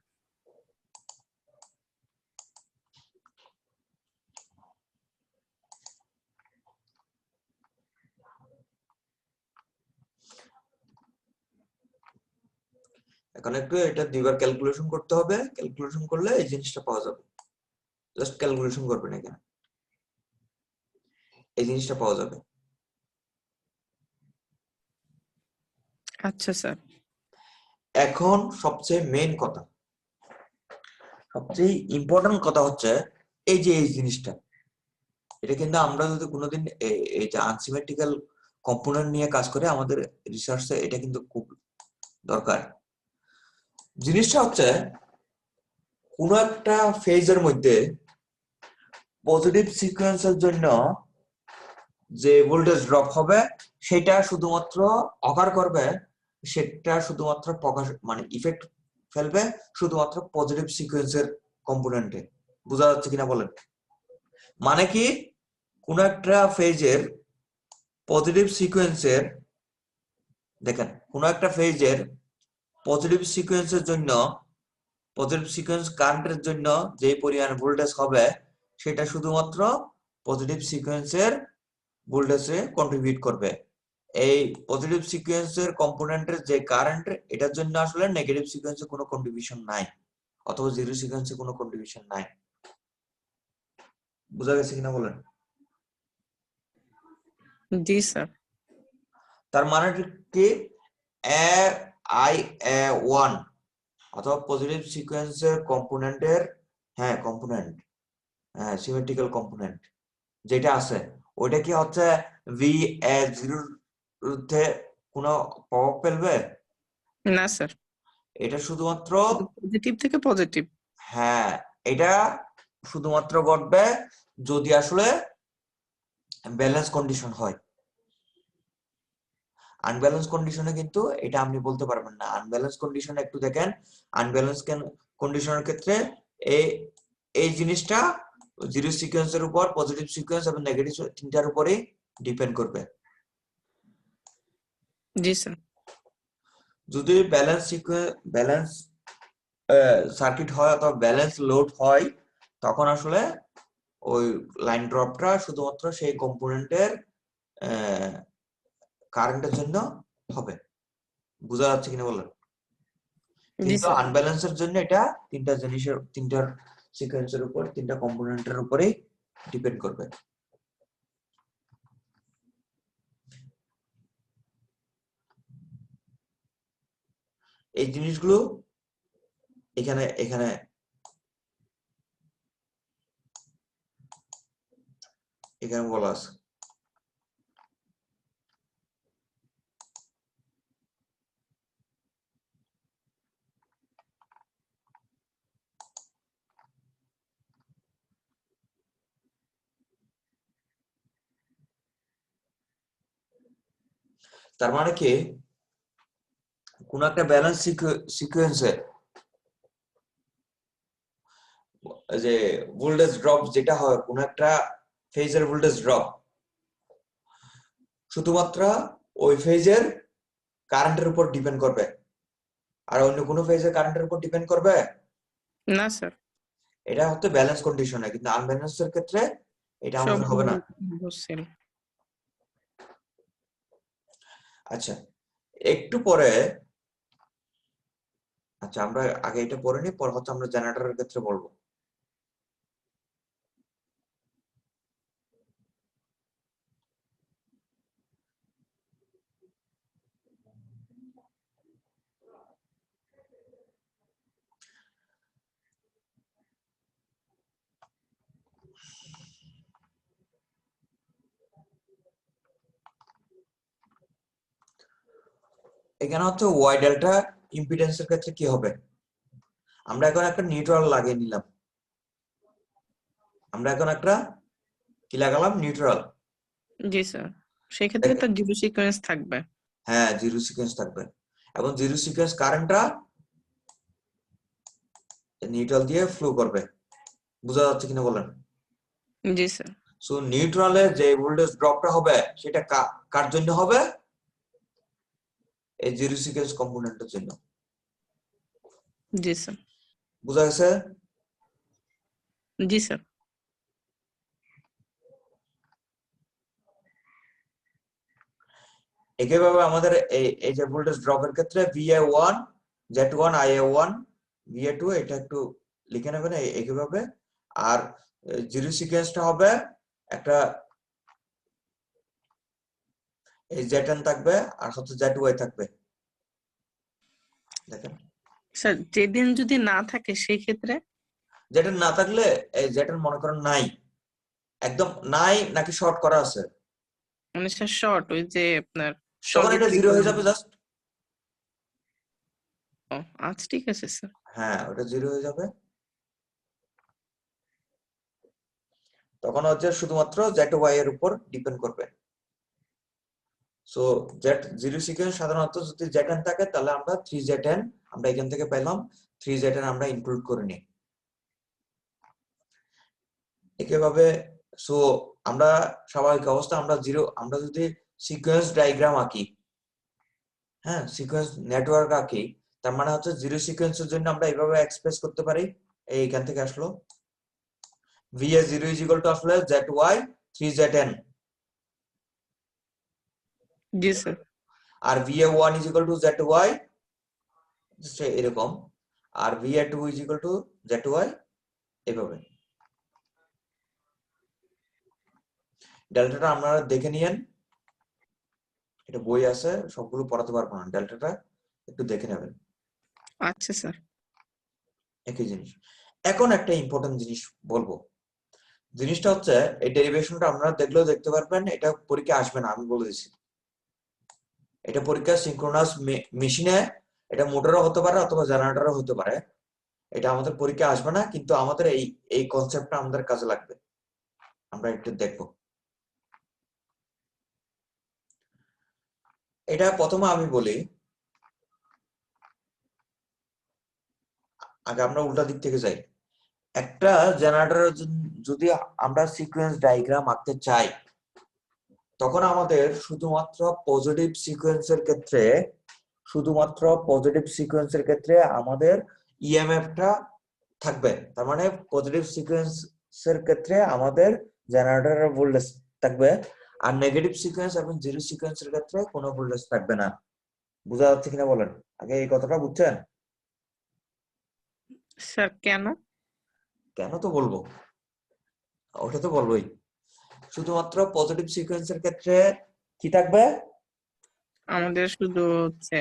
এখন একটু এটা দুইবার ক্যালকুলেশন করতে হবে, ক্যালকুলেশন করলে এই জিনিসটা পাওয়া যাবে। জাস্ট ক্যালকুলেশন করবেন, এখানে এই জিনিসটা পাওয়া যাবে। আচ্ছা স্যার। এখন সবচেয়ে মেইন কথা, সবচেয়ে ইম্পর্টেন্ট কথা হচ্ছে এই যে এই জিনিসটা, এটা কিন্তু আমরা যদি কোনোদিন এই যে আনসিমেট্রিক্যাল কম্পোনেন্ট নিয়ে কাজ করে আমাদের রিসার্চে এটা কিন্তু খুব দরকার। জিনিসটা হচ্ছে কোন একটা ফেজের মধ্যে পজিটিভ সিকোয়েন্সের জন্য যে ভোল্টেজ ড্রপ হবে সেটা শুধুমাত্র অকার করবে, সেটা শুধুমাত্র প্রকাশ মানে ইফেক্ট ফেলবে শুধুমাত্র পজিটিভ সিকোয়েন্সের কম্পোনেন্টে। বোঝা যাচ্ছে কিনা বলেন? মানে কি, কোন একটা ফেজের পজিটিভ সিকোয়েন্সের, দেখেন কোন একটা ফেজের পজিটিভ সিকোয়েন্সের জন্য, পজিটিভ সিকোয়েন্স কারেন্টের জন্য যে পরিমাণ ভোল্টেজ হবে সেটা শুধুমাত্র পজিটিভ সিকোয়েন্সের ভোল্টেজে কন্ট্রিবিউট করবে। এই পজিটিভ সিকোয়েন্সের কম্পোনেন্টের যে কারেন্ট, এটার জন্য আসলে নেগেটিভ সিকোয়েন্সে কোনো কন্ট্রিবিউশন নাই, অথবা জিরো সিকোয়েন্সে কোনো কন্ট্রিবিউশন নাই। বোঝা গেছে কিনা বলেন? জি স্যার। তার মানে কি, ওয়ান অথবা পজিটিভ সিকোয়েন্সের কম্পোনেন্টের, হ্যাঁ কম্পোনেন্ট, হ্যাঁ সিমেট্রিক্যাল কম্পোনেন্ট যেটা আছে ওইটা কি হচ্ছে ভি জিরোর বিরুদ্ধে কোনো প্রভাব ফেলবে? না স্যার, এটা শুধুমাত্র পজিটিভ থেকে পজিটিভ। হ্যাঁ, এটা শুধুমাত্র ঘটবে যদি আসলে ব্যালেন্স কন্ডিশন হয়। আনব্যালেন্স কন্ডিশনে কিন্তু এটা আপনি বলতে পারবেন না। আনব্যালেন্স কন্ডিশনে একটু দেখেন, আনব্যালেন্স কন্ডিশনের ক্ষেত্রে এই এই জিনিসটা জিরো সিকোয়েন্সের উপর, পজিটিভ সিকোয়েন্স এবং নেগেটিভ তিনটার উপরে ডিপেন্ড করবে। জি স্যার। যদি ব্যালেন্স সার্কিট হয় অথবা ব্যালেন্স লোড হয়, তখন আসলে ওই লাইন ড্রপটা শুধুমাত্র সেই কম্পোনেন্টের কারেন্টের জন্য হবে। বোঝা যাচ্ছে কিনা বলেন? জি কিন্তু স্যার। আনব্যালেন্সের জন্য এটা তিনটার সিকোয়েন্সের উপর, তিনটা কম্পোনেন্টের উপরেই ডিপেন্ড করবে। এই জিনিসগুলো এখানে এখানে এখানে বলা আছে। তার মানে কি, কোন একটা ব্যালেন্স সিকোয়েন্সে যে ভোল্টেজ ড্রপ যেটা হয়, কোন একটা ফেজের ভোল্টেজ ড্রপ শুধুমাত্র ওই ফেজের কারেন্টের উপর ডিপেন্ড করবে, আর অন্য কোনো ফেজের কারেন্টের উপর ডিপেন্ড করবে না স্যার, এটা হচ্ছে ব্যালেন্স কন্ডিশনে। কিন্তু আনব্যালেন্সের ক্ষেত্রে এটা সব আমাদের হবে না। বুঝছেন। আচ্ছা, একটু পরে, আচ্ছা আমরা আগে এটা পড়ে নিই, পর হচ্ছে আমরা জেনারেটরের ক্ষেত্রে বলবো। এখানে হচ্ছে ওয়াই ডেল্টা ইম্পিডেন্সের ক্ষেত্রে কি হবে। আমরা এখন একটা নিউট্রাল লাগিয়ে নিলাম। আমরা এখন একটা কি লাগালাম? নিউট্রাল। জি স্যার, সেক্ষেত্রে তো জিরো সিকোয়েন্স থাকবে। হ্যাঁ, জিরো সিকোয়েন্স থাকবে এবং জিরো সিকোয়েন্স কারেন্টটা নিউট্রাল দিয়ে ফ্লো করবে। বোঝা যাচ্ছে কিনা বলেন? জি স্যার। সো নিউট্রালে যে ভোল্টেজ ড্রপটা হবে সেটা কার জন্য হবে? এই জিরো সিকোয়েন্স কম্পোনেন্টের জন্য। জি স্যার। বোঝা গেছে? জি স্যার। একইভাবে আমাদের এই যে ভোল্টেজ ড্রপের ক্ষেত্রে VA1 Z1 IA1 VA2 এটা একটু লিখে নেবেন একইভাবে। আর জিরো সিকোয়েন্সটা হবে একটা এই Z10 থাকবে আর হচ্ছে ZY থাকবে। দেখেন, স্যার যেদিন যদি না থাকে সেই ক্ষেত্রে Z10 না থাকলে এই Z10 মনে করেন নাই, একদম নাই নাকি শর্ট করা আছে, মানে স্যার শর্ট, ওই যে আপনার তখন এটা জিরো হয়ে যাবে জাস্ট। আচ্ছা ঠিক আছে স্যার। হ্যাঁ, ওটা জিরো হয়ে যাবে। তখন হচ্ছে শুধুমাত্র ZY এর উপর ডিপেন্ড করবে। সো জিরো সিকোয়েন্স সাধারণত যদি Z10 থাকে তাহলে আমরা 3Z10 আমরা এখান থেকে পেলাম, 3Z10 আমরা ইনক্লুড করে নিই একইভাবে। সো আমরা স্বাভাবিক অবস্থা আমরা যদি সিকোয়েন্স ডায়াগ্রাম আঁকি, হ্যাঁ সিকোয়েন্স নেটওয়ার্ক আঁকি, তার মানে হচ্ছে জিরো সিকোয়েন্সের জন্য আমরা এইভাবে এক্সপ্রেস করতে পারি। এইখান থেকে আসলো VA0 আসলে ZY 3Z10, জি স্যার। আর VA1 ZY এরকম, আর VA2 ZY এভাবে। ডেল্টাটা আপনারা দেখে নিয়েন, এটা বই আছে, সবগুলো পড়াতে পারবো না, ডেল্টাটা একটু দেখে নেবেন। আচ্ছা স্যার। একই জিনিস। এখন একটা ইম্পর্টেন্ট জিনিস বলবো, জিনিসটা হচ্ছে এই ডেরিভেশনটা আপনারা দেখলেও দেখতে পারবেন, এটা পরীক্ষা আসবে না, আমি বলে দিচ্ছি। এটা পরীক্ষা সিনক্রোনাস মেশিনে এটা মোটরও হতে পারে অথবা জেনারেটরও হতে পারে, এটা আমাদের পরীক্ষায় আসবে না, কিন্তু আমাদের এই কনসেপ্টটা আমাদের কাজে লাগবে, আমরা একটু দেখবো। এটা প্রথমে আমি বলি, আগে আমরা উল্টা দিক থেকে যাই। একটা জেনারেটরের যদি আমরা সিকোয়েন্স ডায়াগ্রাম আঁকতে চাই, তখন আমাদের শুধুমাত্র পজিটিভ সিকোয়েন্সের ক্ষেত্রে আমাদের ইএমএফটা থাকবে। তার মানে পজিটিভ সিকোয়েন্সের ক্ষেত্রে আমাদের জেনারেটরের ভোল্টেজ থাকবে, আর নেগেটিভ সিকোয়েন্স এবং জিরো সিকোয়েন্সের ক্ষেত্রে কোনো ভোল্টেজ থাকবে না। বোঝা যাচ্ছে কিনা বলেন, আগে এই কথাটা বুঝছেন? স্যার কেন? কেন তো বলবো, ওটা তো বলবোই। শুধুমাত্র পজিটিভ সিকোয়েন্সের ক্ষেত্রে কি থাকবে? আমাদের শুধু হচ্ছে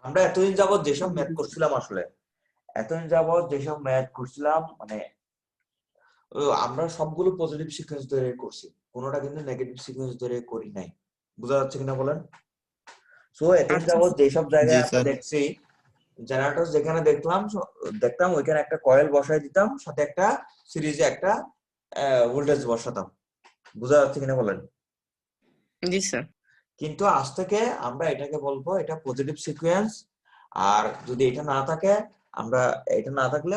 আমরা এতদিন যাবত যেসব ম্যাথ করছিলাম মানে আমরা সবগুলো পজিটিভ সিকোয়েন্স ধরে করছি, কোনোটা কিন্তু নেগেটিভ সিকোয়েন্স ধরে করি নাই। বোঝা যাচ্ছে কিনা বলেন? সো এতদিন আচ্ছা যাবত যেসব জায়গায় জি আমরা স্যার। দেখছি জেনারেটর যেখানে দেখতাম ওইখানে একটা কয়েল বসাই দিতাম, সাথে একটা সিরিজে একটা ভোল্টেজ বসাতাম। বোঝা যাচ্ছে কিনা বলেন? জি স্যার। কিন্তু আজ থেকে আমরা এটাকে বলবো এটা পজিটিভ সিকোয়েন্স, আর যদি এটা না থাকে, আমরা এটা না থাকলে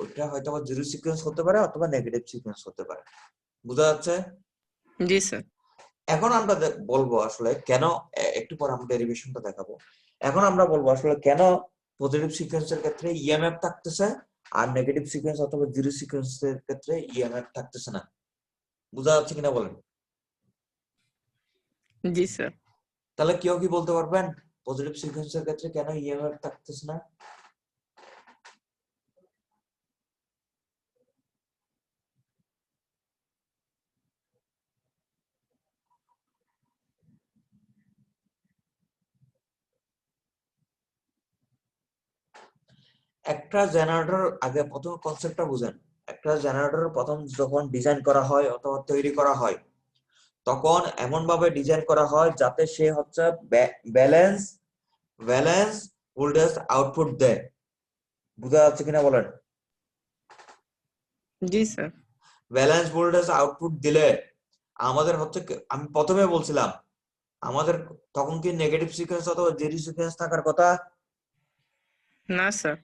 ওইটা হয়তো জিরো সিকোয়েন্স হতে পারে অথবা নেগেটিভ সিকোয়েন্স হতে পারে। বোঝা যাচ্ছে? জি স্যার। এখন আমরা বলবো আসলে কেন, একটু পর আমরা ডেরিভেশনটা দেখাবো। এখন আমরা বলবো আসলে কেন পজিটিভ সিকোয়েন্সের ক্ষেত্রে ইএমএফ থাকতেছে আর নেগেটিভ সিকোয়েন্স অথবা জিরো সিকোয়েন্সের ক্ষেত্রে ইএমএফ থাকতেছে না। বোঝা যাচ্ছে কিনা বলেন? জি স্যার। তাহলে কেউ কি বলতে পারবেন পজিটিভ সিকোয়েন্সের ক্ষেত্রে কেন ইএমএফ থাকতেছে না? একটা জেনারেটর, আগে প্রথম কনসেপ্টটা বুঝেন। একটা জেনারেটর প্রথম যখন ডিজাইন করা হয় অথবা তৈরি করা হয়, তখন এমন ভাবে ডিজাইন করা হয় যাতে সে হচ্ছে ব্যালেন্স ব্যালেন্স ভোল্টেজ আউটপুট দেয়। বুঝা যাচ্ছে কিনা বলেন? জি স্যার। ব্যালেন্স ভোল্টেজ আউটপুট দিলে আমাদের হচ্ছে আমি প্রথমে বলছিলাম আমাদের তখন কি নেগেটিভ সিকোয়েন্স অথবা জিরো সিকোয়েন্স থাকার কথা? না স্যার।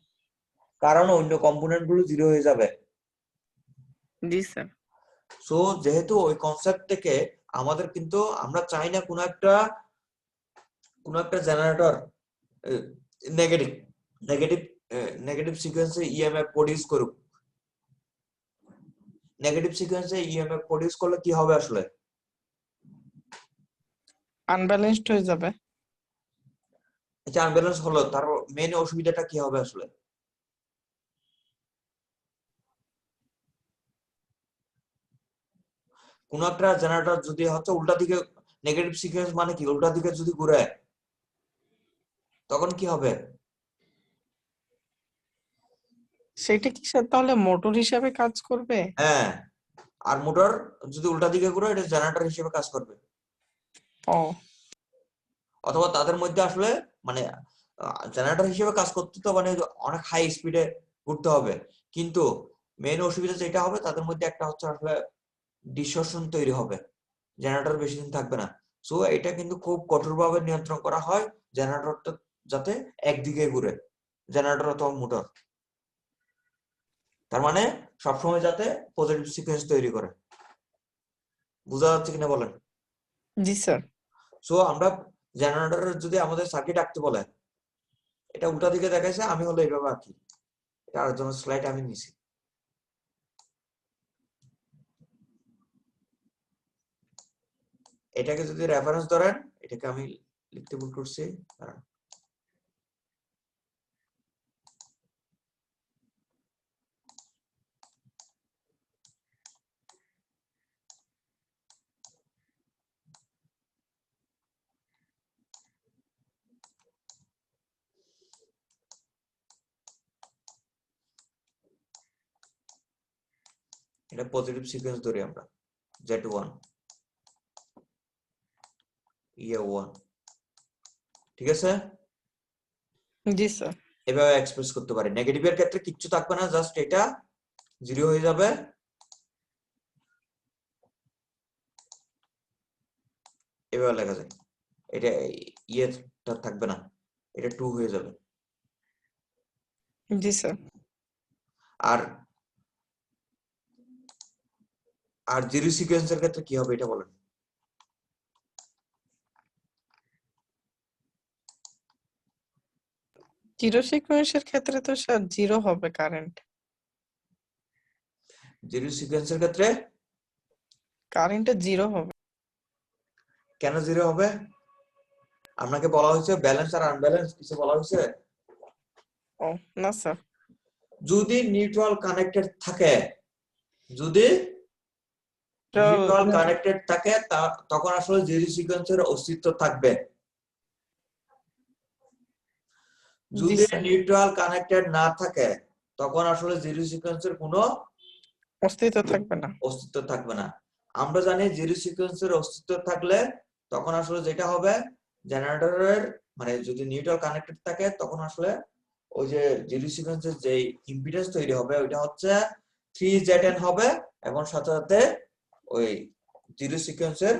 কারণ অন্য কম্পোনেন্ট গুলো জিরো হয়ে যাবে। জি স্যার। সো যেহেতু ওই কনসেপ্ট থেকে আমাদের কিন্তু আমরা চাই না কোনো একটা জেনারেটর নেগেটিভ নেগেটিভ নেগেটিভ সিকোয়েন্সে ইএমএফ প্রডিউস করুক। নেগেটিভ সিকোয়েন্সে ইএমএফ প্রডিউস করলে কি হবে আসলে? আনব্যালেন্সড হয়ে যাবে। এটা আনব্যালেন্স হলো, তার মেইন অসুবিধাটা কি হবে আসলে? কোন একটা জেনারেটর যদি হচ্ছে উল্টা দিকে, নেগেটিভ সিকোয়েন্স মানে কি উল্টা দিকে যদি ঘুরে, তখন কি হবে? সেটা কি স্যার তাহলে মোটর হিসাবে কাজ করবে? হ্যাঁ, আর মোটর যদি উল্টা দিকে ঘুরে এটা জেনারেটর হিসেবে কাজ করবে। ও অথবা তাদের মধ্যে আসলে মানে জেনারেটর হিসেবে কাজ করতে তো মানে অনেক হাই স্পিডে ঘুরতে হবে, কিন্তু মেইন অসুবিধা যেটা হবে তাদের মধ্যে একটা হচ্ছে আসলে ডিসটরশন তৈরি হবে, জেনারেটর বেশি দিন থাকবে না। সো এটা কিন্তু খুব কঠোরভাবে নিয়ন্ত্রণ করা হয় জেনারেটরটা যাতে একদিকে ঘুরে, জেনারেটর অথবা মোটর। তার মানে সবসময় যাতে পজিটিভ সিকোয়েন্স তৈরি করে। বোঝা যাচ্ছে কিনা বলেন? জি স্যার। সো আমরা জেনারেটরের যদি আমাদের সার্কিট আঁকতে বলে, এটা উল্টা দিকে দেখাইছে, আমি হলো এইভাবে আঁকি। এটা আরেকজনের স্লাইড আমি নিছি। এটাকে যদি রেফারেন্স ধরেন, এটাকে আমি লিখতে ভুল করছি, দাঁড়ান। এটা পজিটিভ সিকোয়েন্স ধরি আমরা, Z1 ইয়ে 1, ঠিক আছে? জি স্যার। এভাবে এক্সপ্রেস করতে পারি। নেগেটিভের ক্ষেত্রে কিচ্ছু থাকবে না, জাস্ট এটা 0 হয়ে যাবে, এভাবে লেখা যায়। এটা ইয়েটা থাকবে না, এটা 2 হয়ে যাবে। জি স্যার। আর আর জিরো সিকোয়েন্সের ক্ষেত্রে কি হবে এটা বলেন। জিরো সিকোয়েন্সের ক্ষেত্রে তো স্যার 0 হবে কারেন্ট। জিরো সিকোয়েন্সের ক্ষেত্রে কারেন্টটা 0 হবে। কেন 0 হবে? আপনাকে বলা হয়েছে ব্যালেন্স আর আনব্যালেন্স, কিছু বলা হয়েছে? ও না স্যার। যদি নিউট্রাল কানেক্টেড থাকে, যদি তো নিউট্রাল কানেক্টেড থাকে তখন আসলে জিরো সিকোয়েন্সের অস্তিত্ব থাকবে। জি যদি স্যার, নিউট্রাল কানেক্টেড না থাকে তখন আসলে জিরো সিকোয়েন্সের কোনো অস্তিত্ব থাকবে না। অস্তিত্ব থাকবে না। আমরা জানি জিরো সিকোয়েন্সের অস্তিত্ব থাকলে তখন আসলে যেটা হবে, জেনারেটরের মানে যদি নিউট্রাল কানেক্টেড থাকে তখন আসলে ওই যে জিরো সিকোয়েন্সের যে ইম্পিডেন্স তৈরি হবে ওইটা হচ্ছে 3ZN হবে, এবং সাথে সাথে ওই জিরো সিকোয়েন্সের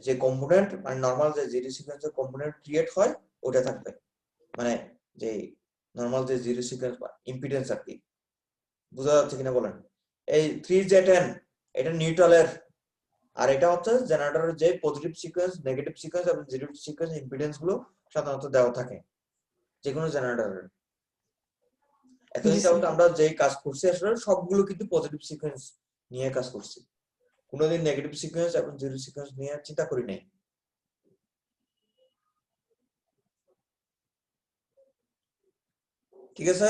যে কম্পোনেন্ট মানে নরমাল যে জিরো সিকোয়েন্সের কম্পোনেন্ট ক্রিয়েট হয় ওটা থাকবে, মানে যে নরমাল যে জিরো সিকোয়েন্স ইম্পিডেন্স আর কি। বোঝা যাচ্ছে কিনা বলেন? এই 3ZN এটা নিউট্রালের, আর এটা হচ্ছে জেনারেটরের যে পজিটিভ সিকোয়েন্স, নেগেটিভ সিকোয়েন্স এবং জিরো সিকোয়েন্স ইম্পিডেন্স গুলো সাধারণত দেওয়া থাকে যে কোনো জেনারেটরের। এতদিন জি স্যার। যাবত আমরা যে কাজ করছি আসলে সবগুলো কিন্তু পজিটিভ সিকোয়েন্স নিয়ে কাজ করছি, কোনোদিন নেগেটিভ সিকোয়েন্স এবং জিরো সিকোয়েন্স নিয়ে চিন্তা করি নাই। ঠিক আছে?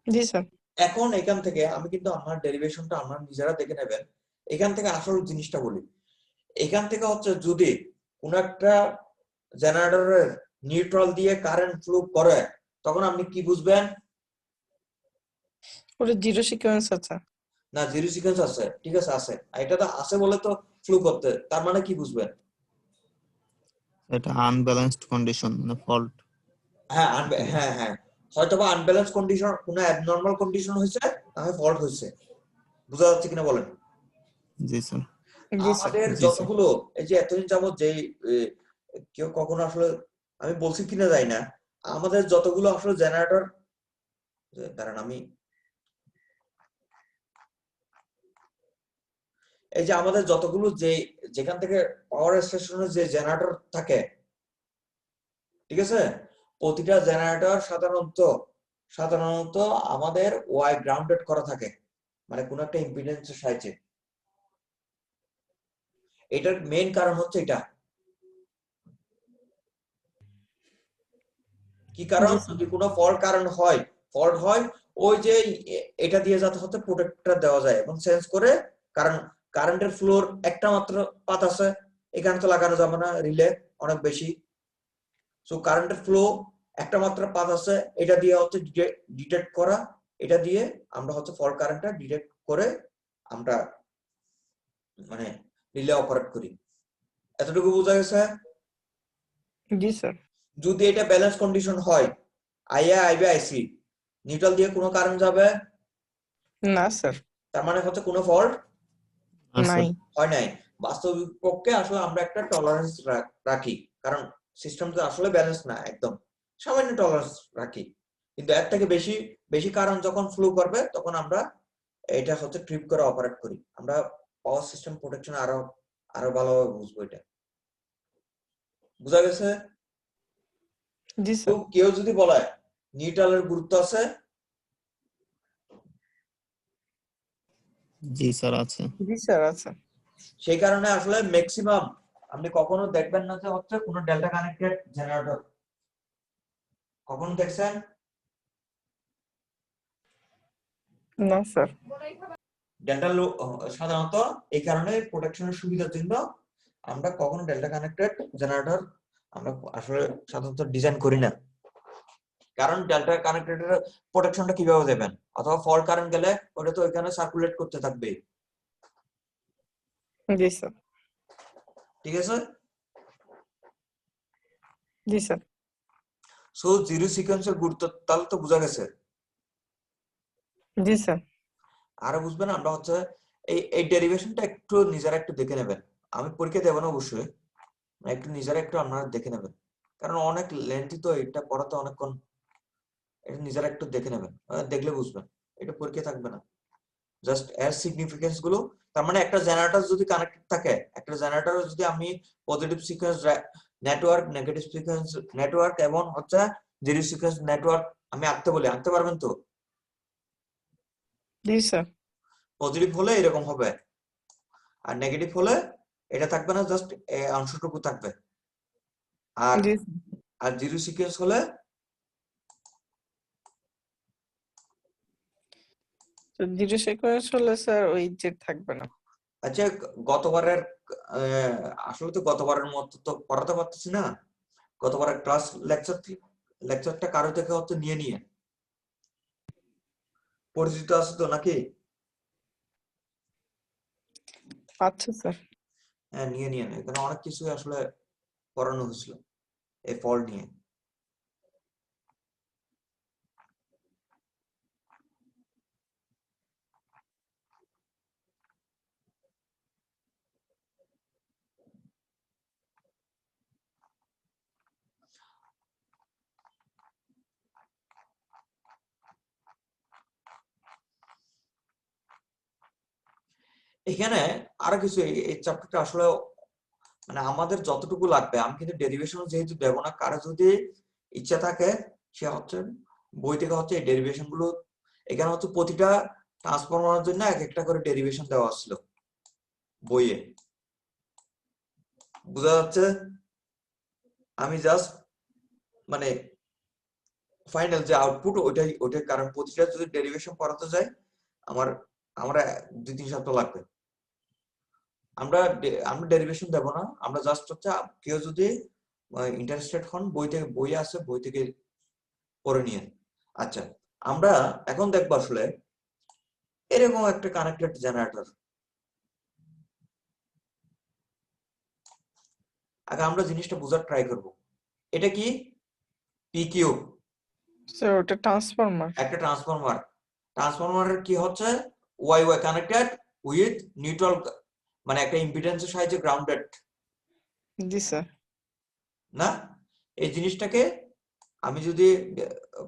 জি স্যার। এখন এখান থেকে আমি কিন্তু আমার ডেরিভেশনটা আপনারা নিজেরা দেখে নেবেন। এখান থেকে আসল জিনিসটা বলি, এখান থেকে হচ্ছে যদি কোন একটা জেনারেটরের নিউট্রাল দিয়ে কারেন্ট ফ্লো করে তখন আপনি কি বুঝবেন? ওটা জিরো সিকোয়েন্স আছে। না, জিরো সিকোয়েন্স আছে, ঠিক আছে আছে, আর এটা তো আছে বলে তো ফ্লো করতে, তার মানে কি বুঝবেন? এটা আনব্যালেন্সড কন্ডিশন মানে ফল্ট। হ্যাঁ হ্যাঁ হ্যাঁ, হয়তোবা আনব্যালেন্স কন্ডিশন, কোনো অ্যাবনর্মাল কন্ডিশন হয়েছে, তাহলে ফল্ট হয়েছে। বুঝা যাচ্ছে কিনা বলেন? জি স্যার। জি স্যার। আমাদের জি স্যার। যতগুলো এই যে এতদিন যাবত যে কেউ কখনো আসলে আমি বলছি কিনা যাই না, আমাদের যতগুলো আসলে জেনারেটর, কারণ আমি এই যে আমাদের যতগুলো যে যেখান থেকে পাওয়ার স্টেশনের যে জেনারেটর থাকে, ঠিক আছে, প্রতিটা জেনারেটর সাধারণত আমাদের ওয়াই গ্রাউন্ডেড করা থাকে, মানে কোন একটা ইম্পিডেন্সের সাহায্যে। এটার মেইন কারণ হচ্ছে এটা কি কারণ, জি স্যার। যদি কোনো ফল্ট হয় ওই যে এটা দিয়ে যাতে হচ্ছে প্রোটেক্টর দেওয়া যায় এবং সেন্স করে, কারণ কারেন্টের ফ্লোর একটা মাত্র পাথ আছে, এখানে তো লাগানো যাবে না রিলে অনেক বেশি, সো কারেন্টের ফ্লো একটা মাত্র পাথ আছে, এটা দিয়ে হচ্ছে ডিটেক্ট করা, এটা দিয়ে আমরা হচ্ছে ফল্ট কারেন্টটা ডিটেক্ট করে আমরা মানে রিলে অপারেট করি। এতটুকু বোঝা গেছে? জি স্যার। যদি এটা ব্যালেন্স কন্ডিশন হয়, আইবি আইসি নিউট্রাল দিয়ে কোনো কারেন্ট যাবে না স্যার। তার মানে হচ্ছে কোনো ফল্ট নাই। হয় নাই। বাস্তবিক পক্ষে আসলে আমরা একটা টলারেন্স রাখি, কারণ সিস্টেমটা আসলে ব্যালেন্স না, একদম সামান্য টলারেন্স রাখি, কিন্তু এর থেকে বেশি বেশি কারণ যখন ফ্লো করবে তখন আমরা এটা হচ্ছে ট্রিপ করে অপারেট করি। আমরা পাওয়ার সিস্টেম প্রোটেকশন আরো আরো ভালোভাবে বুঝবো এটা। বুঝা গেছে? জি তো স্যার। কেউ যদি বলে নিউট্রালের গুরুত্ব আছে, জি স্যার আছে। জি স্যার আছে। সেই কারণে আসলে ম্যাক্সিমাম আপনি কখনো দেখবেন না যে হচ্ছে কোনো ডেল্টা কানেক্টেড জেনারেটর, কখনো দেখছেন? না স্যার। ডেল্টা সাধারণত এই কারণে প্রোটেকশনের সুবিধার জন্য আমরা কখনো ডেল্টা কানেক্টেড জেনারেটর আমরা আসলে সাধারণত ডিজাইন করি না, কারণ ডেল্টা কানেক্টেড প্রোটেকশনটা কিভাবে দেবেন, অথবা ফল্ট কারেন্ট গেলে ওটা তো ওইখানে সার্কুলেট করতে থাকবে। জি স্যার। ঠিক আছে? জি স্যার। সো জিরো সিকোয়েন্সের গুরুত্ব তাহলে তো বোঝা গেছে। জি স্যার। আরো বুঝবেন আমরা হচ্ছে এই ডেরিভেশনটা একটু নিজেরা একটু দেখে নেবেন। আমি পরীক্ষা দেবো না অবশ্যই, একটু নিজেরা একটু আপনারা দেখে নেবেন, কারণ অনেক লেন্থি তো এটা পড়াতে অনেকক্ষণ। এটা নিজেরা একটু দেখে নেবেন, দেখলে বুঝবেন, এটা পরীক্ষা থাকবে না। জাস্ট এর সিগনিফিকেন্স গুলো, তার মানে একটা জেনারেটর যদি কানেক্টেড থাকে, একটা জেনারেটর যদি আমি positive sequence network, negative sequence network এবং হচ্ছে জিরো সিকোয়েন্স নেটওয়ার্ক আমি আঁকতে বলি, আঁকতে পারবেন তো? জি স্যার। পজিটিভ হলে এরকম হবে, আর নেগেটিভ হলে এটা থাকবে না, জাস্ট অংশটুকু থাকবে। আর জি আর জিরো সিকোয়েন্স হলে স্যার। জিরো সিকোয়েন্স হলে স্যার ওই যে থাকবে না। আচ্ছা, গতবারের আসলে তো গতবারের মতো তো পড়াতে পারতেছি না। গতবারের ক্লাস লেকচারটা কারো থেকে হয়তো নিয়ে পরিচিত আছে তো নাকি? আচ্ছা স্যার। হ্যাঁ, নিয়ে এখানে অনেক কিছু আসলে পড়ানো হয়েছিল এই ফল নিয়ে। এখানে আরো কিছু এই চ্যাপ্টারটা আসলে মানে আমাদের যতটুকু লাগবে, আমি কিন্তু ডেরিভেশন যেহেতু দেবো না, কারো যদি ইচ্ছা থাকে সে হচ্ছে বই থেকে হচ্ছে এই ডেরিভেশন গুলো, এখানে হচ্ছে প্রতিটা ট্রান্সফরমারের জন্য এক একটা করে ডেরিভেশন দেওয়া ছিল বইয়ে, বোঝা যাচ্ছে? আমি জাস্ট মানে ফাইনাল যে আউটপুট ওইটাই, কারণ প্রতিটা যদি ডেরিভেশন পড়াতে যাই আমরা 2-3 সপ্তাহ লাগবে। আমরা ডেরিভেশন দেব না, আমরা জাস্ট হচ্ছে কেউ যদি ইন্টারেস্টেড হন বই আছে, বই থেকে পড়ে নিয়ে। আচ্ছা, আমরা এখন দেখবো আসলে এরকম একটা কানেক্টেড জেনারেটর। আগে আমরা জিনিসটা বোঝার ট্রাই করব। এটা কি? পিকিউ, স্যার ওটা ট্রান্সফরমার। একটা ট্রান্সফরমারের কি হচ্ছে Y Y connected with neutral, মানে একটা ইম্পিডেন্সের সাহায্যে গ্রাউন্ডেড জি স্যার। না? এই জিনিসটাকে আমি যদি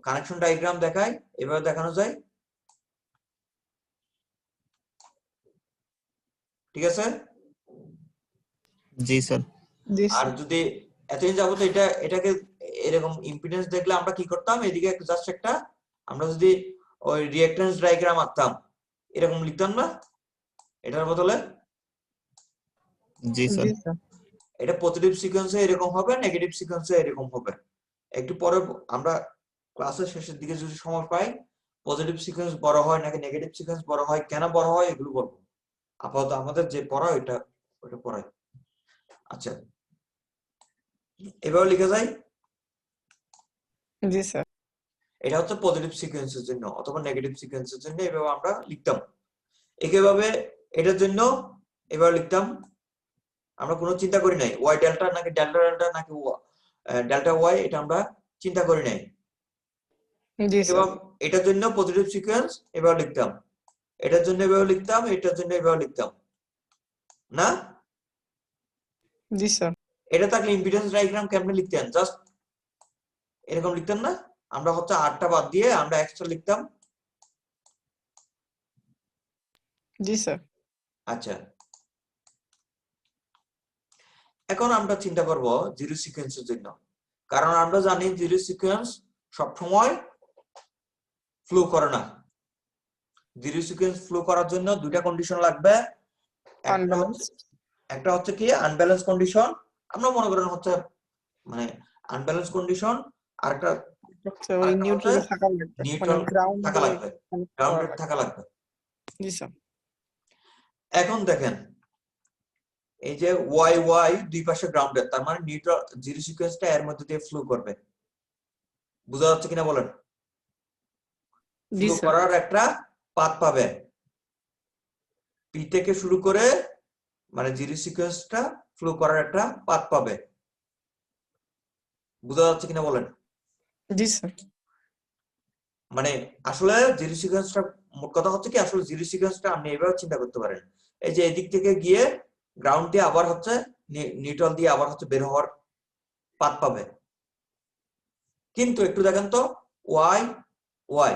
কানেকশন ডায়াগ্রাম দেখাই, এভাবে দেখানো যায়, ঠিক আছে? জি স্যার। জি আর স্যার। যদি এতদিন যাবত এটাকে এরকম ইম্পিডেন্স দেখলে আমরা কি করতাম, এদিকে জাস্ট একটা আমরা যদি ওই রিঅ্যাকট্যান্স ডায়াগ্রাম আঁকতাম, এরকম লিখতাম না এটার বদলে? জি স্যার। জি স্যার। এটা পজিটিভ সিকোয়েন্সে এরকম হবে, নেগেটিভ সিকোয়েন্সে এরকম হবে। একটু পরে আমরা ক্লাসের শেষের দিকে যদি সময় পাই, পজিটিভ সিকোয়েন্স বড় হয় নাকি নেগেটিভ সিকোয়েন্স বড় হয়, কেন বড় হয়, এগুলো বলবো। আপাতত আমাদের যে পড়া ওইটা পড়াই। আচ্ছা, এভাবে লিখে যায়, জি স্যার। এটা হচ্ছে পজিটিভ সিকোয়েন্সের জন্য অথবা নেগেটিভ সিকোয়েন্সের জন্য, এভাবে আমরা লিখতাম। একইভাবে এটার জন্য এভাবে লিখতাম, আমরা কোনো চিন্তা করি নাই ওয়াই ডেল্টা নাকি ডেল্টা ডেল্টা নাকি ডেল্টা ওয়াই, এটা আমরা চিন্তা করি নাই। জি স্যার। এবং এটার জন্য পজিটিভ সিকোয়েন্স এভাবে লিখতাম, এটার জন্য এভাবে লিখতাম, এটার জন্য এভাবে লিখতাম না? জি স্যার। এটা থাকলে ইম্পিডেন্স ডায়াগ্রাম কেমনে লিখতেন? জাস্ট এরকম লিখতেন না? আমরা হচ্ছে 8টা বাদ দিয়ে আমরা এক্সট্রা লিখতাম। জি স্যার। আচ্ছা, এখন আমরা চিন্তা করব জিরো সিকোয়েন্সের জন্য, কারণ আমরা জানি জিরো সিকোয়েন্স সবসময় ফ্লো করে না। জিরো সিকোয়েন্স ফ্লো করার জন্য দুইটা কন্ডিশন লাগবে, একটা হচ্ছে কি আনব্যালেন্স কন্ডিশন, আমরা মনে করেন হচ্ছে মানে আনব্যালেন্স কন্ডিশন, আর একটা ওই নিউট্রাল থাকা লাগবে, মানে নিউট্রাল গ্রাউন্ড থাকা লাগবে, গ্রাউন্ডেড থাকা লাগবে। জি স্যার। এখন দেখেন এই যে ওয়াই ওয়াই দুই পাশে গ্রাউন্ডেড, তার মানে নিউট্রাল জিরো সিকোয়েন্সটা এর মধ্যে দিয়ে ফ্লো করবে, বোঝা যাচ্ছে কিনা বলেন? জি ফ্লো স্যার। করার একটা পাথ পাবে, পি থেকে শুরু করে মানে জিরো সিকোয়েন্সটা ফ্লো করার একটা পাথ পাবে, বোঝা যাচ্ছে কিনা বলেন? জি স্যার। মানে আসলে জিরো সিকোয়েন্সটা, মোট কথা হচ্ছে কি, আসলে জিরো সিকোয়েন্সটা আপনি এভাবে চিন্তা করতে পারেন, এই যে এদিক থেকে গিয়ে গ্রাউন্ড দিয়ে আবার হচ্ছে নিউট্রাল দিয়ে আবার হচ্ছে বের হওয়ার পাথ পাবে। কিন্তু একটু দেখেন তো, ওয়াই ওয়াই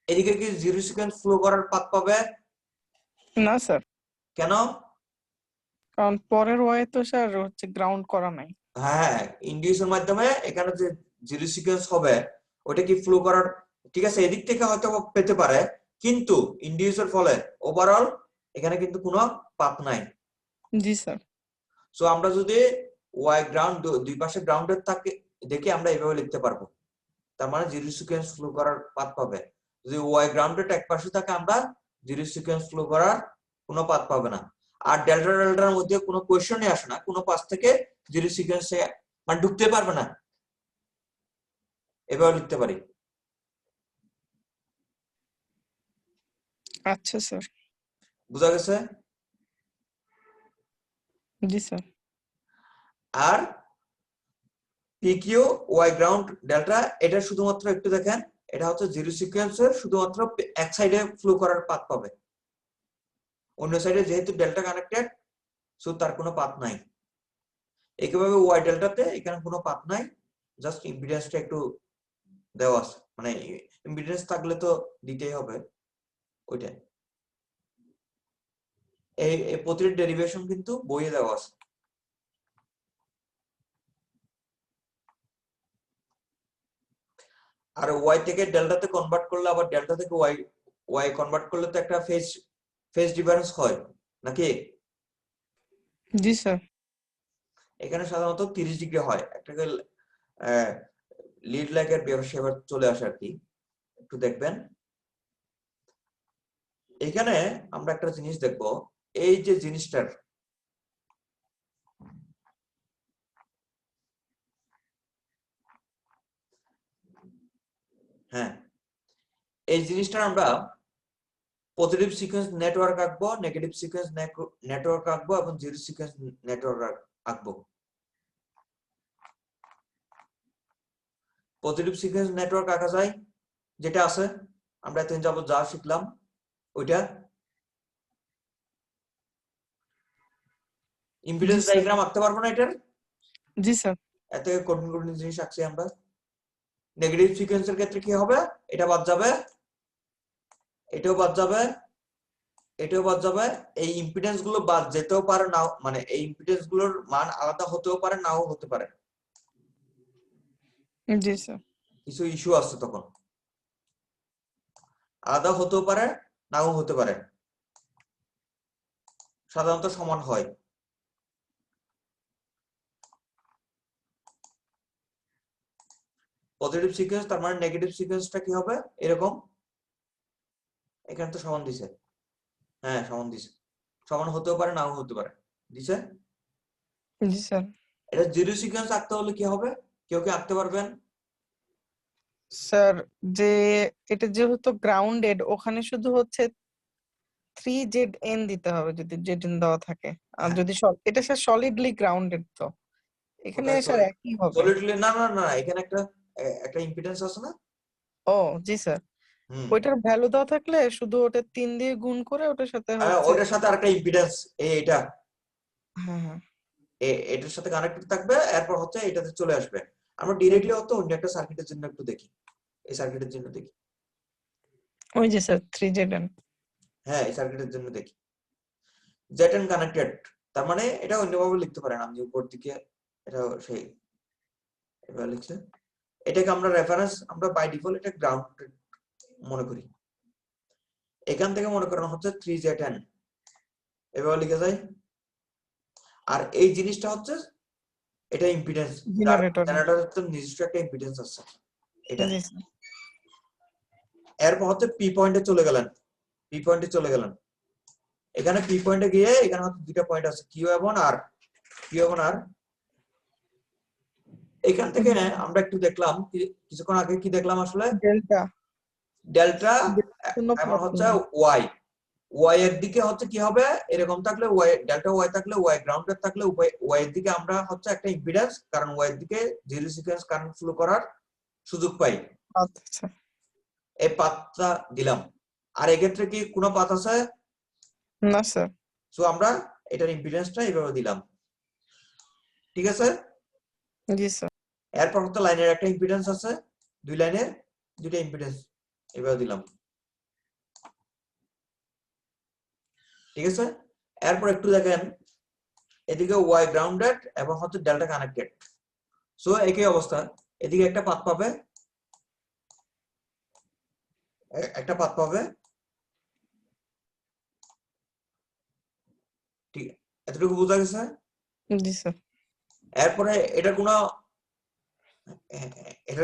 এদিকে কি জিরো সিকোয়েন্স ফ্লো করার পাথ পাবে? না স্যার, কেন? কারণ পরের ওয়াই তো স্যার হচ্ছে গ্রাউন্ড করা নাই। হ্যাঁ, ইন্ডিউসের মাধ্যমে এখানে যে জিরো সিকোয়েন্স হবে ওটা কি ফ্লো করার, ঠিক আছে, এদিক থেকে হয়তো পেতে পারে, কিন্তু ইন্ডিউসের ফলে ওভারঅল এখানে কিন্তু কোনো পাথ নাই। জি স্যার। সো আমরা যদি ওয়াই গ্রাউন্ড দুই পাশে গ্রাউন্ডেড থাকে দেখে আমরা এভাবে লিখতে পারবো, তার মানে জিরো সিকোয়েন্স ফ্লো করার পাথ পাবে। যদি ওয়াই গ্রাউন্ডেড এক পাশে থাকে আমরা জিরো সিকোয়েন্স ফ্লো করার কোনো পাথ পাবে না। আর ডেল্টা ডেল্টার মধ্যে কোনো কোয়েশ্চনই আসে না, কোনো পাশ থেকে জিরো সিকোয়েন্সে মানে ঢুকতে পারবে না, এভাবে লিখতে পারি। আচ্ছা স্যার। বুঝা গেছে? জি স্যার। আর পিকিউ ওয়াই গ্রাউন্ড ডেল্টা, এটা শুধুমাত্র একটু দেখেন, এটা হচ্ছে জিরো সিকোয়েন্সের শুধুমাত্র এক সাইডে ফ্লো করার পাথ পাবে, অন্য সাইডে যেহেতু ডেল্টা কানেক্টেড সো তার কোনো পাথ নাই। একইভাবে ওয়াই ডেল্টাতে এখানে কোনো পাথ নাই, জাস্ট ইম্পিডেন্সটা একটু দেওয়া আছে, মানে ইম্পিডেন্স থাকলে তো দিতেই হবে ওইটা। এই প্রতিটি ডেরিভেশন কিন্তু বইয়ে দেওয়া আছে। আর ওয়াই থেকে ডেল্টাতে কনভার্ট করলে, আবার ডেল্টা থেকে ওয়াই ওয়াই কনভার্ট করলে তো একটা ফেজ ডিফারেন্স হয় নাকি? জি স্যার। এখানে সাধারণত 30 ডিগ্রি হয়, একটাকে লিড লাইকের ব্যবসা চলে আসে আর কি, একটু দেখবেন। এখানে আমরা একটা জিনিস দেখব, এই যে জিনিসটার হ্যাঁ, এই জিনিসটার আমরা পজিটিভ সিকোয়েন্স নেটওয়ার্ক আঁকবো, নেগেটিভ সিকোয়েন্স নেটওয়ার্ক আঁকবো এবং জিরো সিকোয়েন্স নেটওয়ার্ক আঁকবো। পজিটিভ সিকোয়েন্স নেটওয়ার্ক আঁকা যায় যেটা আছে, আমরা এতদিন যাবত যা শিখলাম ওইটা। ইম্পিডেন্স ডায়াগ্রাম আঁকতে পারবো না এটার? জি স্যার। এত কঠিন কঠিন জিনিস আঁকছি আমরা। নেগেটিভ সিকোয়েন্সের ক্ষেত্রে কি হবে? এটা বাদ যাবে, এটাও বাদ যাবে, এটাও বাদ যাবে। এই ইম্পিডেন্স গুলো বাদ যেতেও পারে, নাও, মানে এই ইম্পিডেন্স গুলোর মান আলাদা হতেও পারে, নাও হতে পারে। জি স্যার। কিছু ইস্যু আছে তখন, আলাদা হতেও পারে, নাও হতে পারে, সাধারণত সমান হয়। পজিটিভ সিকোয়েন্স তার মানে নেগেটিভ সিকোয়েন্সটা কি হবে? এরকম, এখানে তো সমান দিছে, হ্যাঁ সমান দিছে, সমান হতেও পারে, নাও হতে পারে, দিছে। জি স্যার। এটা জিরো সিকোয়েন্স আঁকতে হলে কি হবে? কেউ কি আঁকতে পারবেন? স্যার, যে এটা যেহেতু গ্রাউন্ডেড, ওখানে শুধু হচ্ছে 3ZN দিতে হবে যদি ZN দেওয়া থাকে। আর যদি এটা স্যার সলিডলি গ্রাউন্ডেড, তো এখানে কোথায় স্যার একই হবে। সলিডলি? না না না, এখানে একটা ইম্পিডেন্স আছে না? ও জি স্যার। হুম, ওইটার ভ্যালু দেওয়া থাকলে শুধু ওটা 3 দিয়ে গুণ করে ওটার সাথে হচ্ছে। ওইটার সাথে আরেকটা ইম্পিডেন্স এটা হ্যাঁ হ্যাঁ। এটার সাথে কানেক্টেড থাকবে, এরপর হচ্ছে এটাতে চলে আসবে। আমরা ডিরেক্টলি হতো অন্য একটা সার্কিটের জন্য একটু দেখি, এই সার্কিটের জন্য দেখি। ওই যে স্যার 3ZN। হ্যাঁ, এই সার্কিটের জন্য দেখি জেটেন কানেক্টেড, তার মানে এটা অন্যভাবে লিখতে পারেন। আমি উপর দিকে এটা সেই এভাবে লিখছে, এটাকে আমরা রেফারেন্স, আমরা বাই ডিফল্ট এটা গ্রাউন্ড মনে করি। এখান থেকে মনে করেন হচ্ছে 3ZN, এভাবে লিখে যায়। আর এই জিনিসটা হচ্ছে এটা ইম্পিডেন্স, জেনারেটর। জেনারেটরের তো নিজস্ব একটা ইম্পিডেন্স আছে এটা। জি স্যার। এরপর হচ্ছে পি পয়েন্টে চলে গেলেন, পি পয়েন্টে চলে গেলেন, এখানে পি পয়েন্টে গিয়ে এখানে হচ্ছে দুটো পয়েন্ট আছে, কিউ এবং আর, কিউ এবং আর। এখান থেকে আমরা একটু দেখলাম কিছুক্ষণ আগে কি দেখলাম আসলে? ডেল্টা। ডেল্টা কোনো এবং পথ হচ্ছে নেই। ওয়াই, ওয়াই এর দিকে হচ্ছে কি হবে, এরকম থাকলে ওয়াই ডেল্টা ওয়াই থাকলে ওয়াই গ্রাউন্ডেড থাকলে ওয়াই এর দিকে আমরা হচ্ছে একটা ইম্পিডেন্স, কারণ ওয়াই এর দিকে জিরো সিকোয়েন্স কারেন্ট ফ্লো করার সুযোগ পাই, আচ্ছা এই পাথটা দিলাম। আর এক্ষেত্রে কি কোনো পাথ আছে? না স্যার। সো আমরা এটার ইম্পিডেন্সটা এইভাবে দিলাম, ঠিক আছে। জি স্যার। এরপর হচ্ছে লাইনের একটা ইম্পিডেন্স আছে, দুই লাইনের দুইটা ইম্পিডেন্স এইভাবে দিলাম, ঠিক আছে। এরপর একটু দেখেন এদিকে ওয়াই গ্রাউন্ডেড এবং হচ্ছে ডেল্টা কানেক্টেড, সো একই অবস্থা, এদিকে একটা পাথ পাবে, একটা পাথ পাবে, ঠিক, এতটুকু বোঝা গেছে। জি স্যার। এরপরে এটার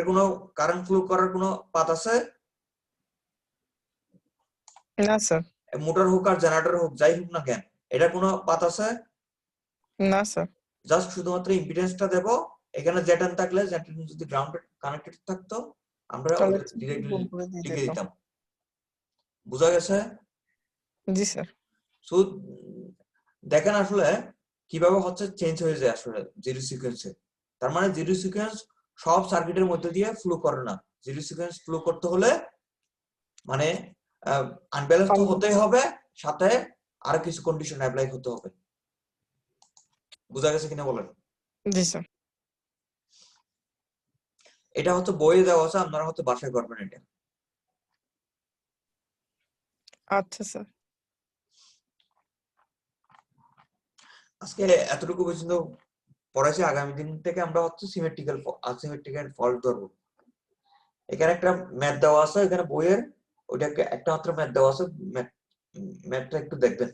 কোনো কারেন্ট ফ্লো করার কোনো পাথ আছে? না স্যার। মোটর হোক আর জেনারেটর হোক, যাই হোক না কেন, এটা কোনো পাথ আছে? না স্যার। জাস্ট শুধুমাত্র ইম্পিডেন্সটা দেব, এখানে জেটান থাকলে জেটান যদি গ্রাউন্ডেড কানেক্টেড থাকতো আমরা তাহলে ডিরেক্টলি গুণ করে দিয়ে লিখে দিত। দিতাম, বোঝা গেছে। জি স্যার। সো দেখেন আসলে কিভাবে হচ্ছে চেঞ্জ হয়ে যায় আসলে জিরো সিকোয়েন্সে। তার মানে জিরো সিকোয়েন্স সব সার্কিটের মধ্যে দিয়ে ফ্লো করে না, জিরো সিকোয়েন্স ফ্লো করতে হলে মানে আনব্যালেন্স তো হতেই হবে, সাথে আরো কিছু কন্ডিশন অ্যাপ্লাই করতে হবে, বোঝা গেছে কিনা বলেন। জি স্যার। এটা হচ্ছে বইয়ে দেওয়া আছে, আপনারা হচ্ছে বাসায় করবেন এটা। আচ্ছা স্যার। আজকে এতটুকু পর্যন্ত পড়াইছি, আগামী দিন থেকে আমরা হচ্ছে সিমেট্রিক্যাল ফল্ট ধরবো। এখানে একটা ম্যাথ দেওয়া আছে এখানে বইয়ের, ওইটা একটা মাত্র ম্যাথ দেওয়া আছে, ম্যাথটা একটু দেখবেন।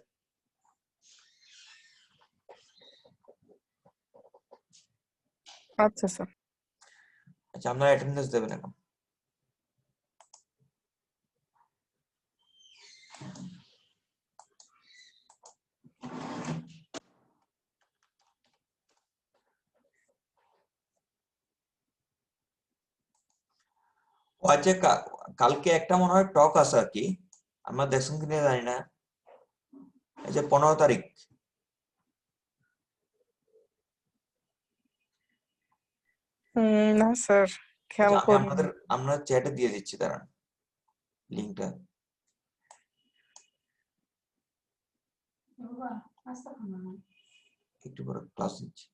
আচ্ছা স্যার। আচ্ছা, আপনারা অ্যাটেন্ডেন্স দেবেন এখন। ও আচ্ছা, কালকে একটা মনে হয় টক আছে আর কি, আমরা দেখছেন কিনা জানি না, এই যে 15 তারিখ। না স্যার, খেয়াল আচ্ছা, আমি করিনি। আমরা চ্যাটে দিয়ে দিচ্ছি, দাঁড়ান লিংকটা। একটু পরে ক্লাস নিচ্ছি।